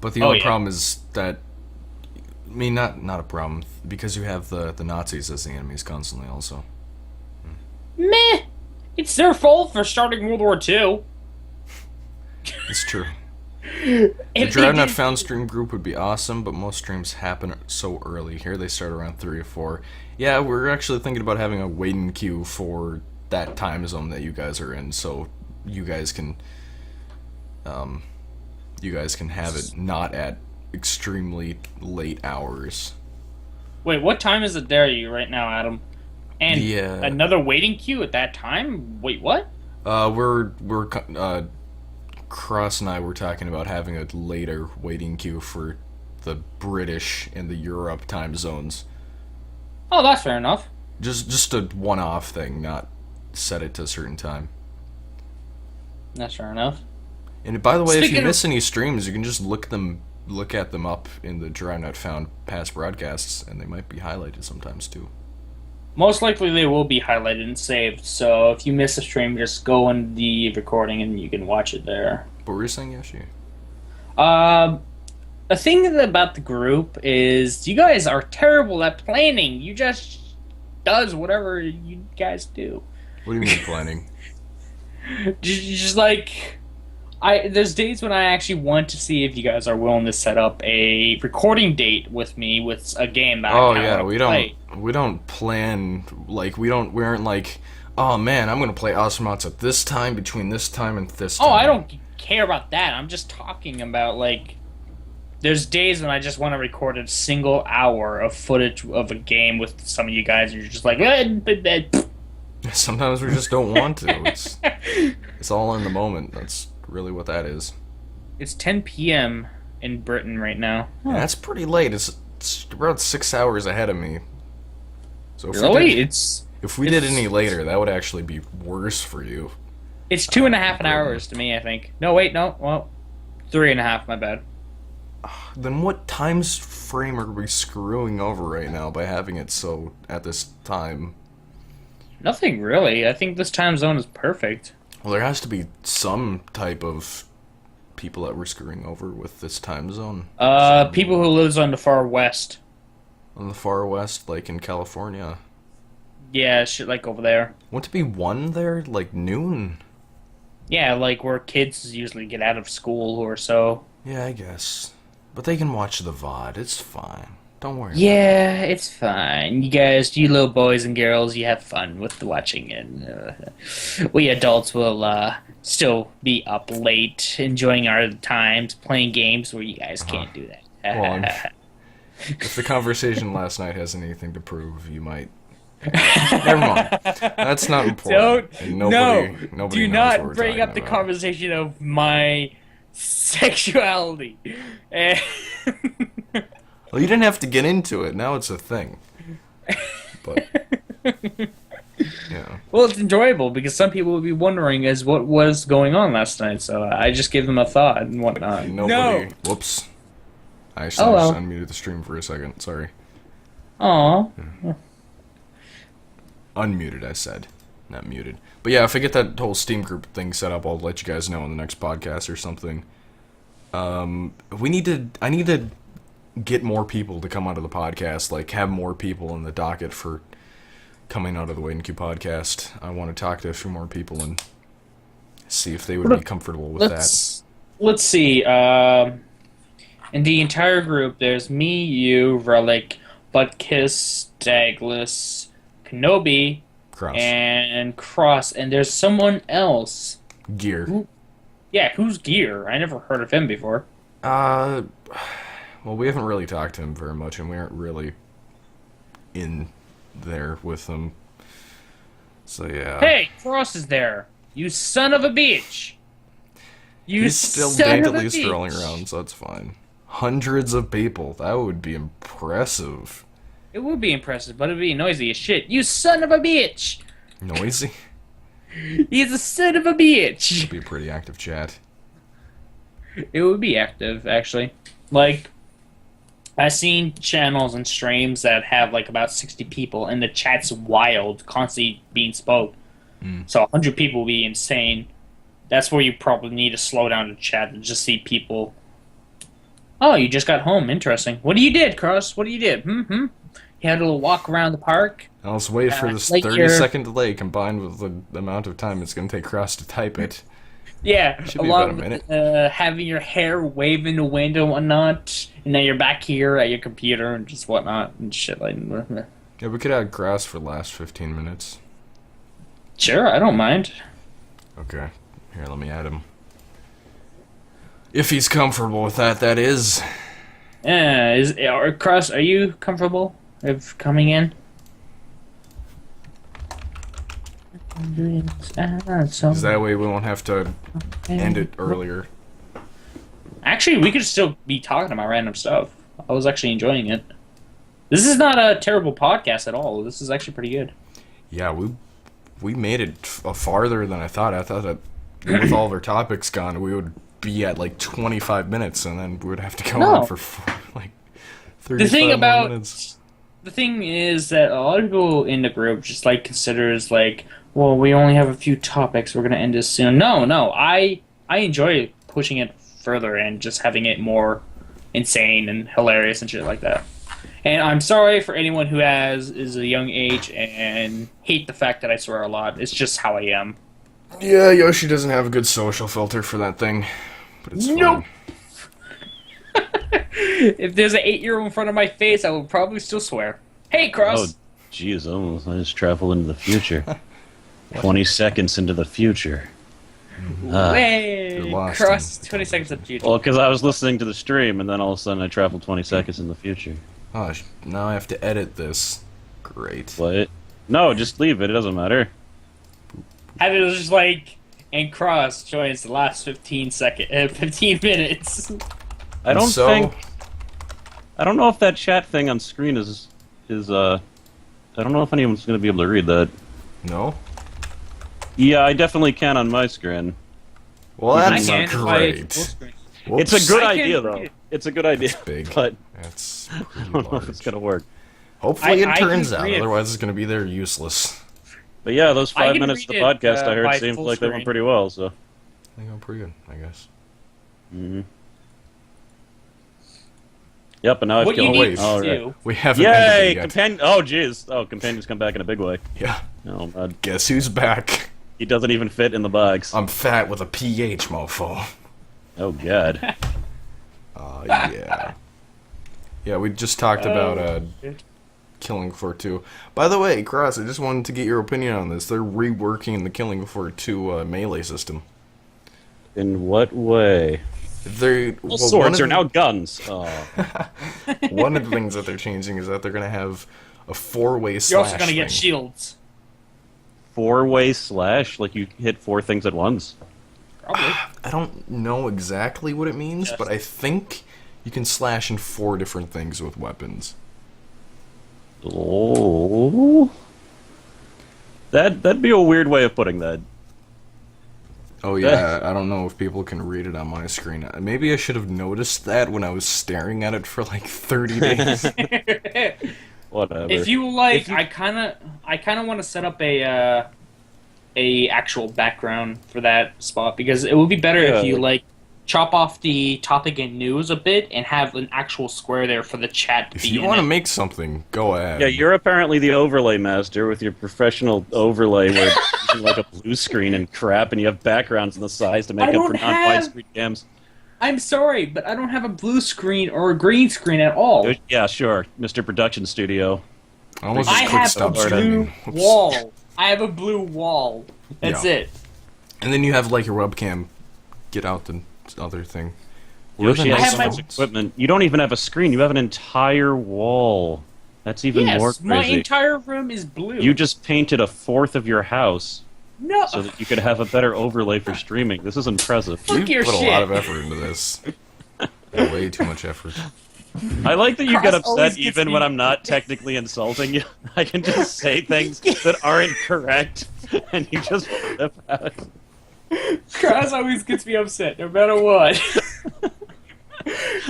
But the only problem is that, I mean, not a problem, because you have the Nazis as the enemies constantly also. Meh! It's their fault for starting World War II. It's true. The Drive Not Found stream group would be awesome, but most streams happen so early. Here they start around 3 or 4. Yeah, we're actually thinking about having a waiting queue for that time zone that you guys are in, so you guys can you guys can have it not at extremely late hours. Wait, what time is it there right now, Adam? And Yeah. another waiting queue at that time? Wait, what? Cross and I were talking about having a later waiting queue for the British and the Europe time zones. Oh, that's fair enough. Just a one-off thing, not set it to a certain time. That's fair enough. And by the way, if you Speaking miss any streams, you can just look at them up in the Drive Not Found past broadcasts, and they might be highlighted sometimes too. Most likely they will be highlighted and saved, so if you miss a stream, just go in the recording and you can watch it there. What were you saying, Yoshi? The thing about the group is you guys are terrible at planning. You just does whatever you guys do. What do you mean planning? Just like there's days when I actually want to see if you guys are willing to set up a recording date with me with a game that I kinda wanna play. We don't plan, like, we aren't like, oh man, I'm gonna play Astronauts at this time, between this time and this time. Oh, I don't care about that. I'm just talking about, like, there's days when I just want to record a single hour of footage of a game with some of you guys, and you're just like, Sometimes we just don't want to. It's all in the moment. That's really what that is. It's 10 p.m. in Britain right now. Yeah, that's pretty late. It's about 6 hours ahead of me. So if we did any later, that would actually be worse for you. It's 2.5 hours to me, I think. No, wait, no. Well, 3.5, my bad. Then what times frame are we screwing over right now by having it so at this time? Nothing really. I think this time zone is perfect. Well, there has to be some type of people that we're screwing over with this time zone. People who lives on the far west. On the far west, like in California. Yeah, shit like over there. Wouldn't it be 1 there? Like noon? Yeah, like where kids usually get out of school or so. Yeah, I guess. But they can watch the VOD. It's fine. Don't worry. Yeah, it's fine. You guys, you little boys and girls, you have fun with the watching it. We adults will still be up late, enjoying our times, playing games where you guys can't do that. Well, if the conversation last night has anything to prove, you might. Never mind. That's not important. Nobody do knows what not we're bring talking up the about. conversation of my sexuality. Well, you didn't have to get into it. Now it's a thing. But yeah. Well, it's enjoyable because some people will be wondering as what was going on last night. So I just give them a thought and whatnot. Nobody. No. Whoops. I actually just unmuted the stream for a second. Sorry. Aw. Yeah. Unmuted, I said. Not muted. But yeah, if I get that whole Steam group thing set up, I'll let you guys know in the next podcast or something. I need to get more people to come onto the podcast, like have more people in the docket for coming out of the Waiting Queue podcast. I want to talk to a few more people and see if they would be comfortable with that. Let's see. In the entire group, there's me, you, Relic, Buttkiss, Dagless, Kenobi, and Cross, and there's someone else. Gear. Who's Gear? I never heard of him before. Well, we haven't really talked to him very much, and we aren't really in there with him. So, yeah. Hey, Cross is there. You son of a bitch. He's still daintily strolling around, so that's fine. Hundreds of people. That would be impressive. It would be impressive, but it would be noisy as shit. You son of a bitch. Noisy? He's a son of a bitch. It would be a pretty active chat. It would be active, actually. Like, I've seen channels and streams that have like about 60 people, and the chat's wild, constantly being spoke. So 100 people would be insane. That's where you probably need to slow down the chat and just see people. Oh, you just got home. Interesting. What do you did, Cross? What do you did? You had a little walk around the park? I'll just wait for this 30-second delay combined with the amount of time it's going to take Cross to type it. Yeah, Should be about a minute. Having your hair wave in the wind and whatnot, and then you're back here at your computer and just whatnot and shit like that. Yeah, we could add Cross for the last 15 minutes. Sure, I don't mind. Okay. Here, let me add him. If he's comfortable with that, that is. Cross, are you comfortable with coming in? Because that way we won't have to end it earlier. Actually, we could still be talking about random stuff. I was actually enjoying it. This is not a terrible podcast at all. This is actually pretty good. Yeah, we made it farther than I thought. I thought that with all of our topics gone, we would be at like 25 minutes, and then we would have to go on for like 35 more minutes. The thing is that a lot of people in the group just like considers like, well, we only have a few topics. We're gonna end this soon. No. I enjoy pushing it further and just having it more insane and hilarious and shit like that. And I'm sorry for anyone who is a young age and hate the fact that I swear a lot. It's just how I am. Yeah, Yoshi doesn't have a good social filter for that thing, but it's nope. If there's an 8-year-old in front of my face, I will probably still swear. Hey, Cross. Oh, jeez, almost. I just traveled into the future. 20 seconds into the future. Hey, Cross, 20 seconds into the future. Well, because I was listening to the stream, and then all of a sudden I traveled 20 seconds in the future. Oh, now I have to edit this. Great. What? No, just leave it. It doesn't matter. And it was just like, and Cross joins the last 15 minutes. I don't know if that chat thing on screen is I don't know if anyone's going to be able to read that. No? Yeah, I definitely can on my screen. Well, that's great. It's a good idea, though. It's a good idea. It's big. But that's I don't know if it's going to work. Hopefully it turns out, otherwise it's going to be there useless. But yeah, those 5 minutes of the podcast I heard seemed like they went pretty well, so. They go pretty good, I guess. Mm-hmm. Yep, and now I've killed. Right. We haven't ended it yet. Oh, jeez. Oh, Companion's come back in a big way. Yeah. Oh, God. Guess who's back? He doesn't even fit in the box. I'm fat with a PH, mofo. Oh, God. Yeah. Yeah, we just talked about Killing Floor 2. By the way, Cross, I just wanted to get your opinion on this. They're reworking the Killing Floor 2 melee system. In what way? Swords are now guns. Oh. One of the things that they're changing is that they're going to have a 4-way slash. You're also going to get shields. 4-way slash? Like you hit 4 things at once? Probably. I don't know exactly what it means, but I think you can slash in 4 different things with weapons. Oh. That'd be a weird way of putting that. Oh yeah, I don't know if people can read it on my screen. Maybe I should have noticed that when I was staring at it for like 30 days. Whatever. If you like, I kind of want to set up a actual background for that spot because it would be better if you like chop off the topic and news a bit and have an actual square there for the chat to be in. If you want to make something, go ahead. Yeah, you're apparently the overlay master with your professional overlay where you're using like a blue screen and crap, and you have backgrounds on the sides to make up for non-widescreen cams. I'm sorry, but I don't have a blue screen or a green screen at all. Yeah, sure, Mr. Production Studio. I have a blue wall. I have a blue wall. That's it. And then you have like your webcam. Get out the other thing. Yoshi has so much equipment. You don't even have a screen. You have an entire wall. That's even more crazy. My entire room is blue. You just painted a 4th of your house. No. So that you could have a better overlay for streaming. This is impressive. Fuck your put shit. a lot of effort into this. Way too much effort. I like that you get upset even when I'm not technically insulting you. I can just say things that aren't correct, and you just flip out. Cross always gets me upset, no matter what.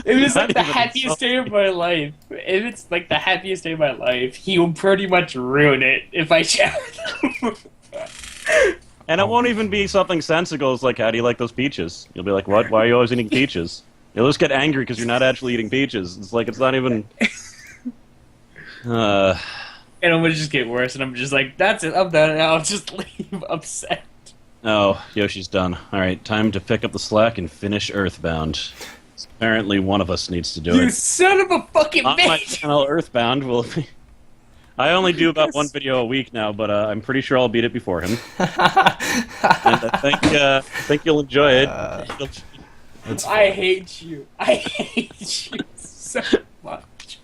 It was like the happiest day of my life. If it's like the happiest day of my life, he will pretty much ruin it if I chat with him. And it won't even be something sensical. It's like, how do you like those peaches? You'll be like, what? Why are you always eating peaches? You'll just get angry because you're not actually eating peaches. It's like, it's not even... And it would just get worse, and I'm just like, that's it, I'm done, and I'll just leave upset. Oh, Yoshi's done. Alright, time to pick up the slack and finish Earthbound. Apparently one of us needs to do it. You son of a fucking On bitch! my channel, Earthbound will be... I only do about 1 video a week now, but I'm pretty sure I'll beat it before him. And I think you'll enjoy it. That's I fine. hate you. I hate you so much.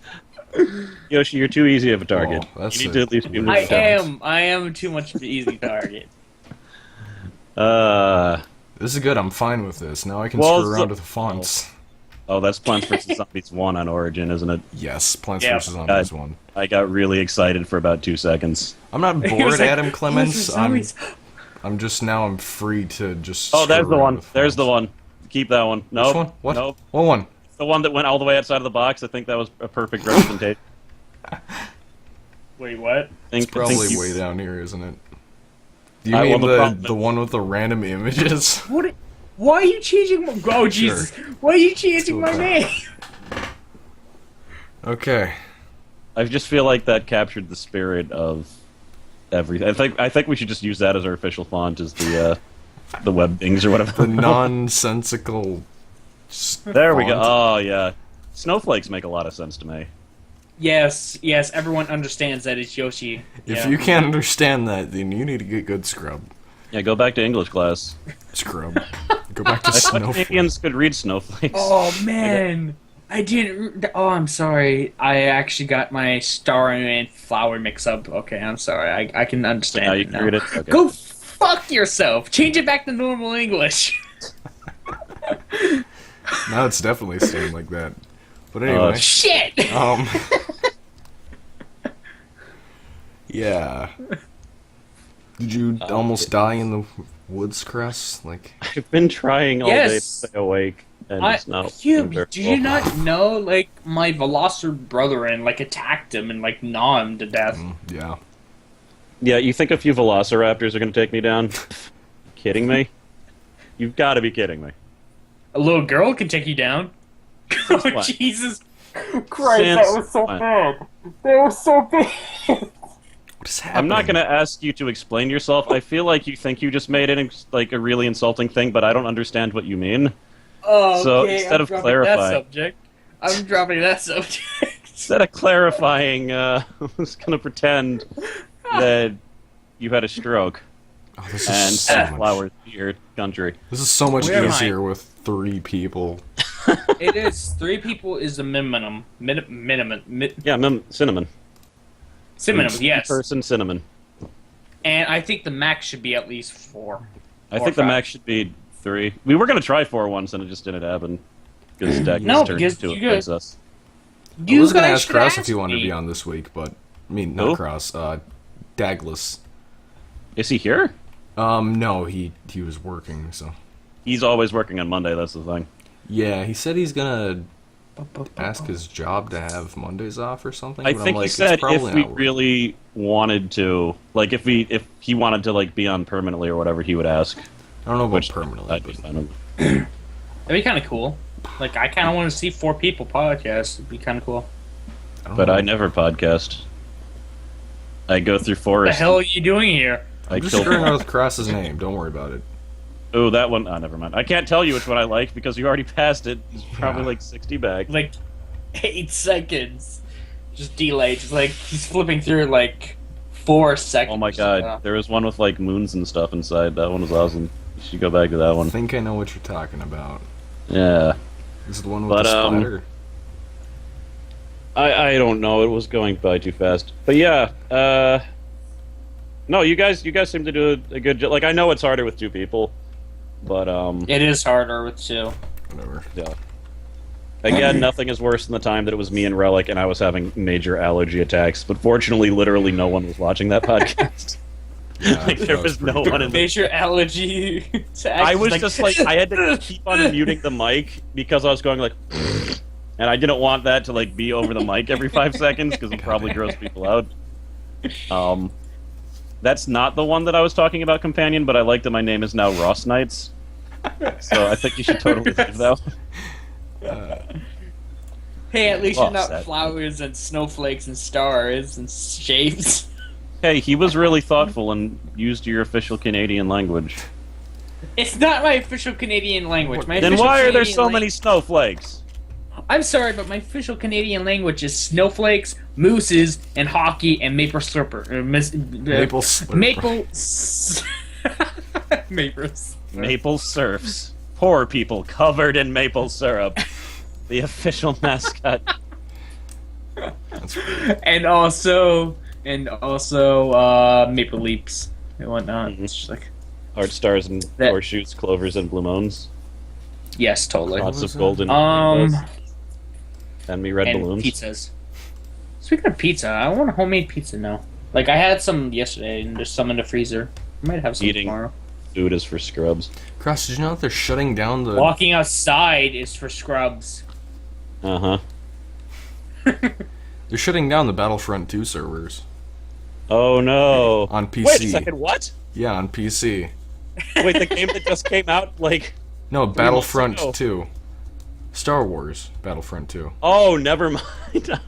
Yoshi, you're too easy of a target. Oh, that's you need to at least be weird I moving down. sound. am too much of an easy target. This is good. I'm fine with this. Now I can Well, screw around with the fonts. Oh, that's Plants vs. Zombies 1 on Origin, isn't it? Yes, Plants Yeah. vs. Zombies 1. I got really excited for about 2 seconds. I'm not He bored, was like, Adam Clements. I'm Zombies. I'm free to just. Oh, there's screw the around one. with There's the fonts. one. Keep that one. Nope. Which one? What? Nope. What one? The one that went all the way outside of the box. I think that was a perfect representation. Wait, what? It's probably you- way down here, isn't it? Do you well, mean the problem the one with the random images? What? Why are you changing my... Oh, Jesus. Why are you changing my Let's go name? Okay. I just feel like that captured the spirit of everything. I think we should just use that as our official font, as the web things or whatever. The nonsensical. There we go. font. Oh yeah, snowflakes make a lot of sense to me. Yes, everyone understands that it's Yoshi. If Yeah. you can't understand that, then you need to get good scrub. Yeah, go back to English class. Scrub. Go back to I thought snowflake. Canadians could read snowflakes. Oh, man. I didn't... Oh, I'm sorry. I actually got my star and flower mix up. Okay, I'm sorry. I can understand Now it you can now. read it. Okay. Go fuck yourself. Change it back to normal English. Now it's definitely staying like that. But anyway, Shit! yeah. Did you almost die in the woods, Cress? Like, I've been trying all day to Yes. stay awake, and it's not. Do you not know, like, my Velociraptor brethren, like, attacked him and, like, gnaw him to death? yeah. Yeah, you think a few Velociraptors are going to take me down? Kidding me? You've got to be kidding me. A little girl can take you down. Oh, what? Jesus Christ, Since that was so when? bad. That was so bad. What is happening? I'm not going to ask you to explain yourself. I feel like you think you just made it like a really insulting thing, but I don't understand what you mean. Oh, So, okay, instead I'm of dropping clarifying- that subject. I'm dropping that subject. Instead of clarifying, I was going to pretend that you had a stroke Oh, this and is so sent much. flowers to your country. This is so much Where am I? easier with 3 people. It is 3 people is the minimum. Minimum. Yeah, cinnamon. Cinnamon, yes. Person cinnamon. And I think the max should be at least 4. I Or think the 5. max should be 3. We were going to try 4 once, and it just didn't happen. Because Deck No, turned because into a you guys- princess. I was gonna guys ask should Cross if ask he wanted to me. be on this week, but I mean Who? not Cross. Dagless. Is he here? No, he was working. So He's always working on Monday, that's the thing. yeah, he said he's gonna ask his job to have Mondays off or something. I but think I'm like, he it's said if probably we not worth it. really wanted to, like if he wanted to like be on permanently or whatever, he would ask. I don't know about Which permanently. I'd be But fine with. That'd be kind of cool. Like, I kind of want to see 4 people podcast. It'd be kind of cool. I don't But know. I never podcast. I go through What the forest. hell are you doing here? I I'm just kill. screwing out with Cross's name. Don't worry about it. Oh, that one. Oh, never mind. I can't tell you which one I like because you already passed it. It's probably Yeah. like 60 back. Like, 8 seconds. Just delay. Just like, he's flipping through like 4 seconds. Oh my god, there was one with like moons and stuff inside. That one was awesome. You should go back to that I one. think I know what you're talking about. Yeah. Is it the one with But, the spider? I don't know. It was going by too fast. But yeah. No, you guys seem to do a good job. Like I know it's harder with 2 people, but It is harder with 2. Whatever. yeah. Again, nothing is worse than the time that it was me and Relic and I was having major allergy attacks. But fortunately, literally no one was watching that podcast. Yeah, Like, there that was no pretty one good. in the Major allergy to I was just like I had to keep on muting the mic because I was going like, and I didn't want that to like be over the mic every 5 seconds because it probably gross people out. That's not the one that I was talking about, companion. But I like that my name is now Ross Knights, so I think you should totally leave that one. Hey, at least Well you're not said. flowers and snowflakes and stars and shapes. Hey, he was really thoughtful and used your official Canadian language. It's not my official Canadian language. My Then official why are there Canadian so lang- many snowflakes? I'm sorry, but my official Canadian language is snowflakes, mooses, and hockey and maple slurper. Maple slurper. Maple. Maple. Maple surfs. poor people covered in maple syrup. The official mascot. That's weird. And also Maple Leaps and whatnot. It's just like, Heart stars and That- horseshoes, clovers and blue moons. yes, totally. Lots was of that? golden rainbows. Send me red And balloons. pizzas. Speaking of pizza, I want a homemade pizza now. Like, I had some yesterday, and there's some in the freezer. I might have some Eating. tomorrow. Food is for scrubs. Cross, did you know that they're shutting down the... Walking outside is for scrubs. Uh-huh. They're shutting down the Battlefront 2 servers. Oh no. On PC. Wait a second, what? Yeah, on PC. Wait, the game that just came out, like... No, Battlefront ago. 2. Star Wars Battlefront 2. Oh, never mind.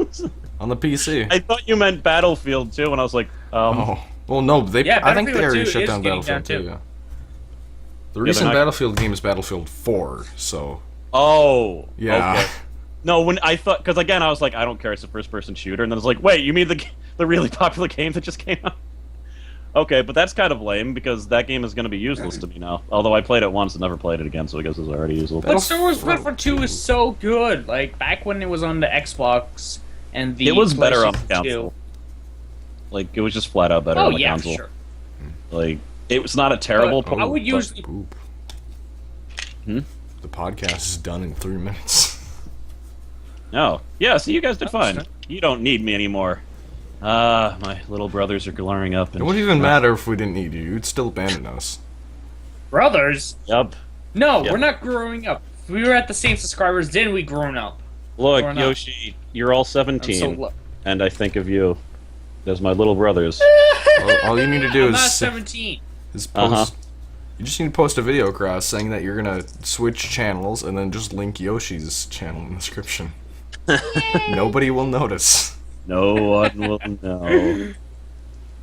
On the PC. I thought you meant Battlefield 2, and I was like, Oh. Well, no, they. Yeah, I think they Battlefield already 2 shut is down getting Battlefield down 2, too. yeah. The recent not- Battlefield game is Battlefield 4, so... Oh. Yeah. Okay. No, when I thought... Because again, I was like, I don't care, it's a first-person shooter. And then I was like, wait, you mean the really popular game that just came out? Okay, but that's kind of lame, because that game is going to be useless to me now. Although I played it once and never played it again, so I guess it's already useless. But Star Wars Battlefront 2 is so good. Like, back when it was on the Xbox and the It was better on the PlayStation console. 2. Like, it was just flat out better Oh, on the yeah, console. sure. Like, it was not a terrible But I port, would but- usually... Poop. Hmm? The podcast is done in 3 minutes. No. Yeah, see, you guys did That's fine. fine. You don't need me anymore. My little brothers are glaring up. It And, wouldn't even matter if we didn't need you. You'd still abandon us. Brothers? Yup. No, Yeah. we're not growing up. If we were at the same subscribers, then we grown up. Look, Or not. Yoshi, you're all I'm 17, so low. and I think of you as my little brothers. All you need to do I'm not is 17. post... Uh-huh. You just need to post a video, Cross, saying that you're gonna switch channels, and then just link Yoshi's channel in the description. Nobody will notice. No one will know.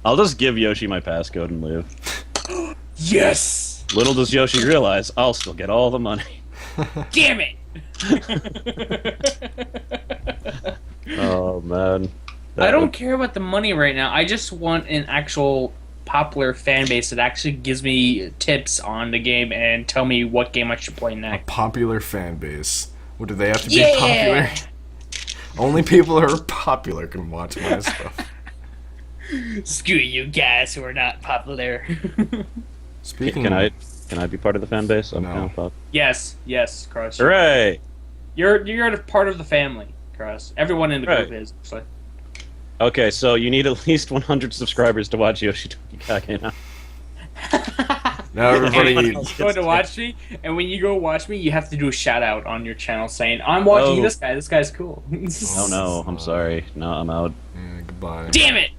I'll just give Yoshi my passcode and leave. Yes! Little does Yoshi realize, I'll still get all the money. Damn it! Oh, man. I don't care about the money right now. I just want an actual popular fan base that actually gives me tips on the game and tell me what game I should play A next. popular fan base. What, do they have to be Yeah! popular? Only people who are popular can watch my stuff. Screw you guys who are not popular. Speaking Can of... I be part of the fan base? I'm No. kind of pop- yes, Cross. Hooray! You're a part of the family, Cross. Everyone in the group Right. is. Actually. Okay, so you need at least 100 subscribers to watch Yoshitoki Kago now. Now everybody... Everyone You're else going gets to watch me, and when you go watch me, you have to do a shout out on your channel saying, "I'm watching Oh. this guy. This guy's cool." Oh no, I'm sorry. No, I'm out. Yeah, goodbye. Damn it!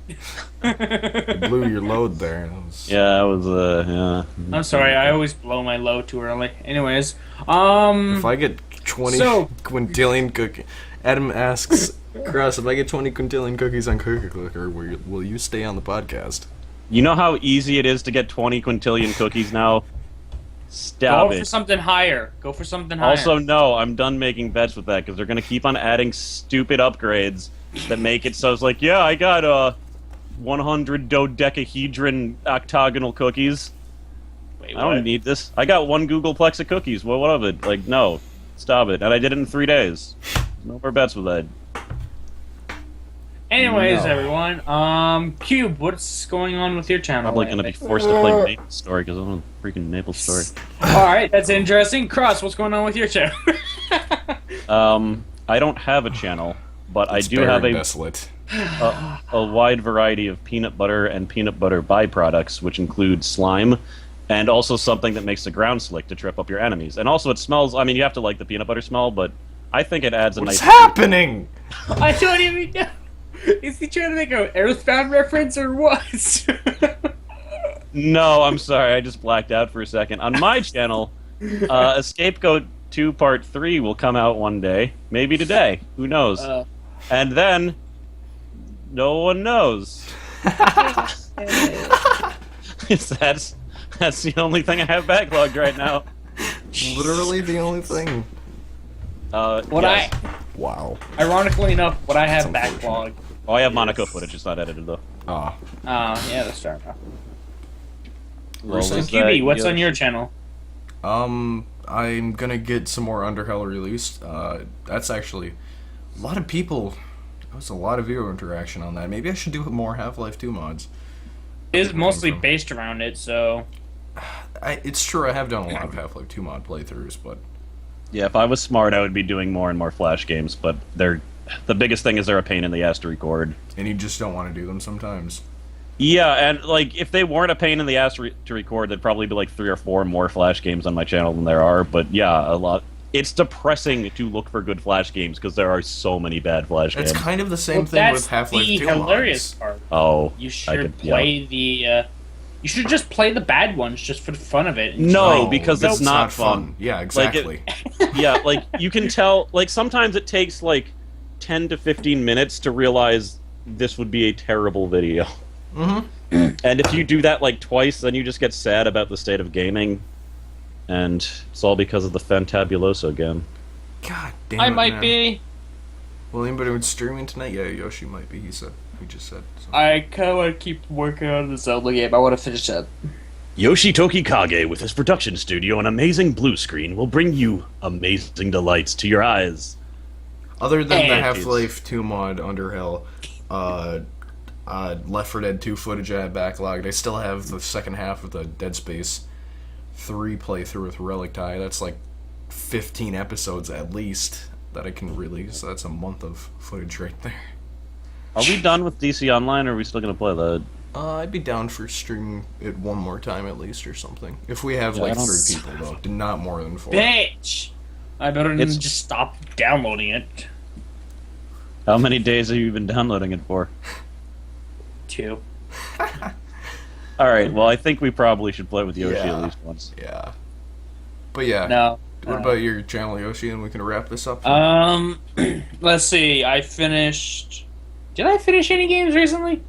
You blew your load there. That was... Yeah, I was, yeah. I'm sorry. I always blow my load too early. Anyways, If I get 20 So- quintillion cookies... Adam asks, Cross, if I get 20 quintillion cookies on Cookie Clicker, will you stay on the podcast? You know how easy it is to get 20 quintillion cookies now? Stop go for it. something higher. Go for something higher. Also, no, I'm done making bets with that because they're going to keep on adding stupid upgrades that make it so it's like, yeah, I got 100 dodecahedron octagonal cookies. Wait, I don't what? need this. I got one Googleplex of cookies. What of it? Like, no. Stop it. And I did it in 3 days. No more bets with that. Anyways, No. everyone, Cube, what's going on with your channel? Probably going to be forced to play Maple Story because I'm a freaking Maple Story. All right, that's interesting. Cross, what's going on with your channel? I don't have a channel, but I It's do very have desolate. a wide variety of peanut butter and peanut butter byproducts, which include slime, and also something that makes the ground slick to trip up your enemies. And also, it smells. I mean, you have to like the peanut butter smell, but I think it adds a What's nice. happening? I don't even know. Is he trying to make an Earthbound reference or what? No, I'm sorry, I just blacked out for a second. On my channel, Scapegoat 2 Part 3 will come out one day, maybe today. Who knows? And then, no one knows. that's the only thing I have backlogged right now. Literally the only thing. What yes. Wow. Ironically enough, what I have That's backlog. Oh, I have Monaco footage. It's not edited though. Ah. Yeah, that's fair enough. Well, So, was QB, what's on your channel? I I'm gonna get some more Underhell released. That's actually a lot of people. There was a lot of viewer interaction on that. Maybe I should do more Half-Life 2 mods. It is mostly based around it, so... It's true, I have done a lot of Half-Life 2 mod playthroughs, but... Yeah, if I was smart, I would be doing more and more Flash games, but the biggest thing is they're a pain in the ass to record. And you just don't want to do them sometimes. Yeah, and like if they weren't a pain in the ass to record, there'd probably be like 3 or 4 more Flash games on my channel than there are. But yeah, a lot. It's depressing to look for good Flash games because there are so many bad Flash games. It's kind of the same thing with Half-Life 2 That's the hilarious mods. part. Oh, You should play the... you should just play the bad ones just for the fun of it. No, because it's not fun. Yeah, exactly. Yeah, like you can tell. Like sometimes it takes like 10 to 15 minutes to realize this would be a terrible video. Mm-hmm. And if you do that like twice, then you just get sad about the state of gaming, and it's all because of the Fantabuloso game. God damn it, I might man. be. Will anybody be streaming tonight? Yeah, Yoshi might be, he said. He just said. So. I kind of want to keep working on the Zelda game. I want to finish that. Yoshitoki Kage, with his production studio and amazing blue screen, will bring you amazing delights to your eyes. Other than the And- Half-Life 2 mod, Underhell, Left 4 Dead 2 footage I had backlogged, I still have the second half of the Dead Space 3 playthrough with Relic Eye. That's like 15 episodes at least that I can release. That's a month of footage right there. Are we done with DC Online, or are we still going to play that? I'd be down for streaming it one more time at least or something. If we have Yeah, like I don't- 3 people though, not more than 4. Bitch! I better It's- just stop downloading it. How many days have you been downloading it for? 2. Alright, well, I think we probably should play with Yoshi Yeah. at least once. Yeah. But yeah. No. What about your channel, Yoshi, and we can wrap this up? Let's see. I finished... Did I finish any games recently?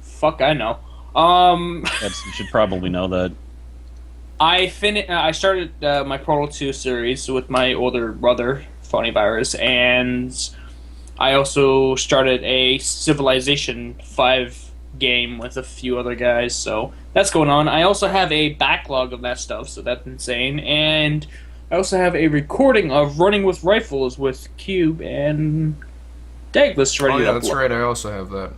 Fuck, I know. You should probably know that. I started my Portal 2 series with my older brother, Phony Virus, and I also started a Civilization 5 game with a few other guys, so that's going on. I also have a backlog of that stuff, so that's insane. And I also have a recording of Running with Rifles with Cube and Dagless ready Oh to yeah, that's upload. right, I also have that.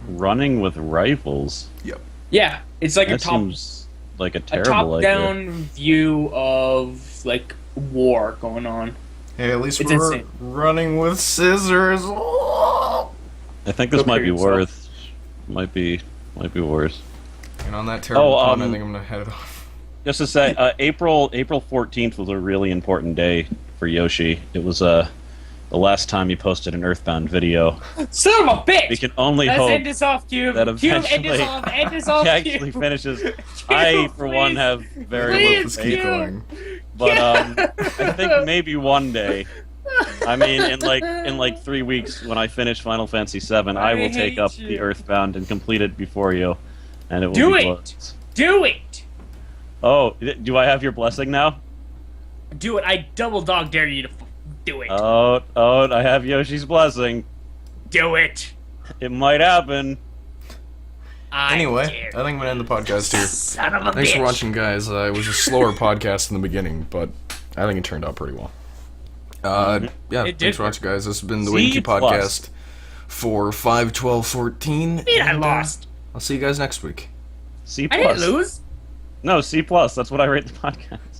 Running with rifles? Yep. Yeah, it's like That a top seems like a terrible idea. top-down view of like war going on. Hey, at least It's we're insane. running with scissors. Oh! I think this Go might kill be yourself. worth. Might be worse. And on that terrible pun, I um, think I'm gonna head it off. Just to say, April 14th was a really important day for Yoshi. It was the last time he posted an Earthbound video. Son of a bitch! We can only Let's hope end this off, Cube. that Cube, end eventually this off. End this off, he actually Cube. finishes. I, for one, please. have very Please, little Let's faith. keep Cube. going. But I think maybe one day. I mean, in like 3 weeks, when I finish Final Fantasy VII, I will take hate up you. the Earthbound and complete it before you, and it will Do be it. close. Do it! Oh, do I have your blessing now? Do it. I double dog dare you to do it. Oh, I have Yoshi's blessing. Do it. It might happen. Anyway, I dare think I'm gonna end the podcast here. Son of a Thanks bitch. for watching, guys. It was a slower podcast in the beginning, but I think it turned out pretty well. Yeah, It thanks did. for watching, guys. This has been the C Winky plus. Podcast for 5/12/14. I and, lost. I'll see you guys next week. C+. I didn't lose. No, C+. That's what I rate the podcast.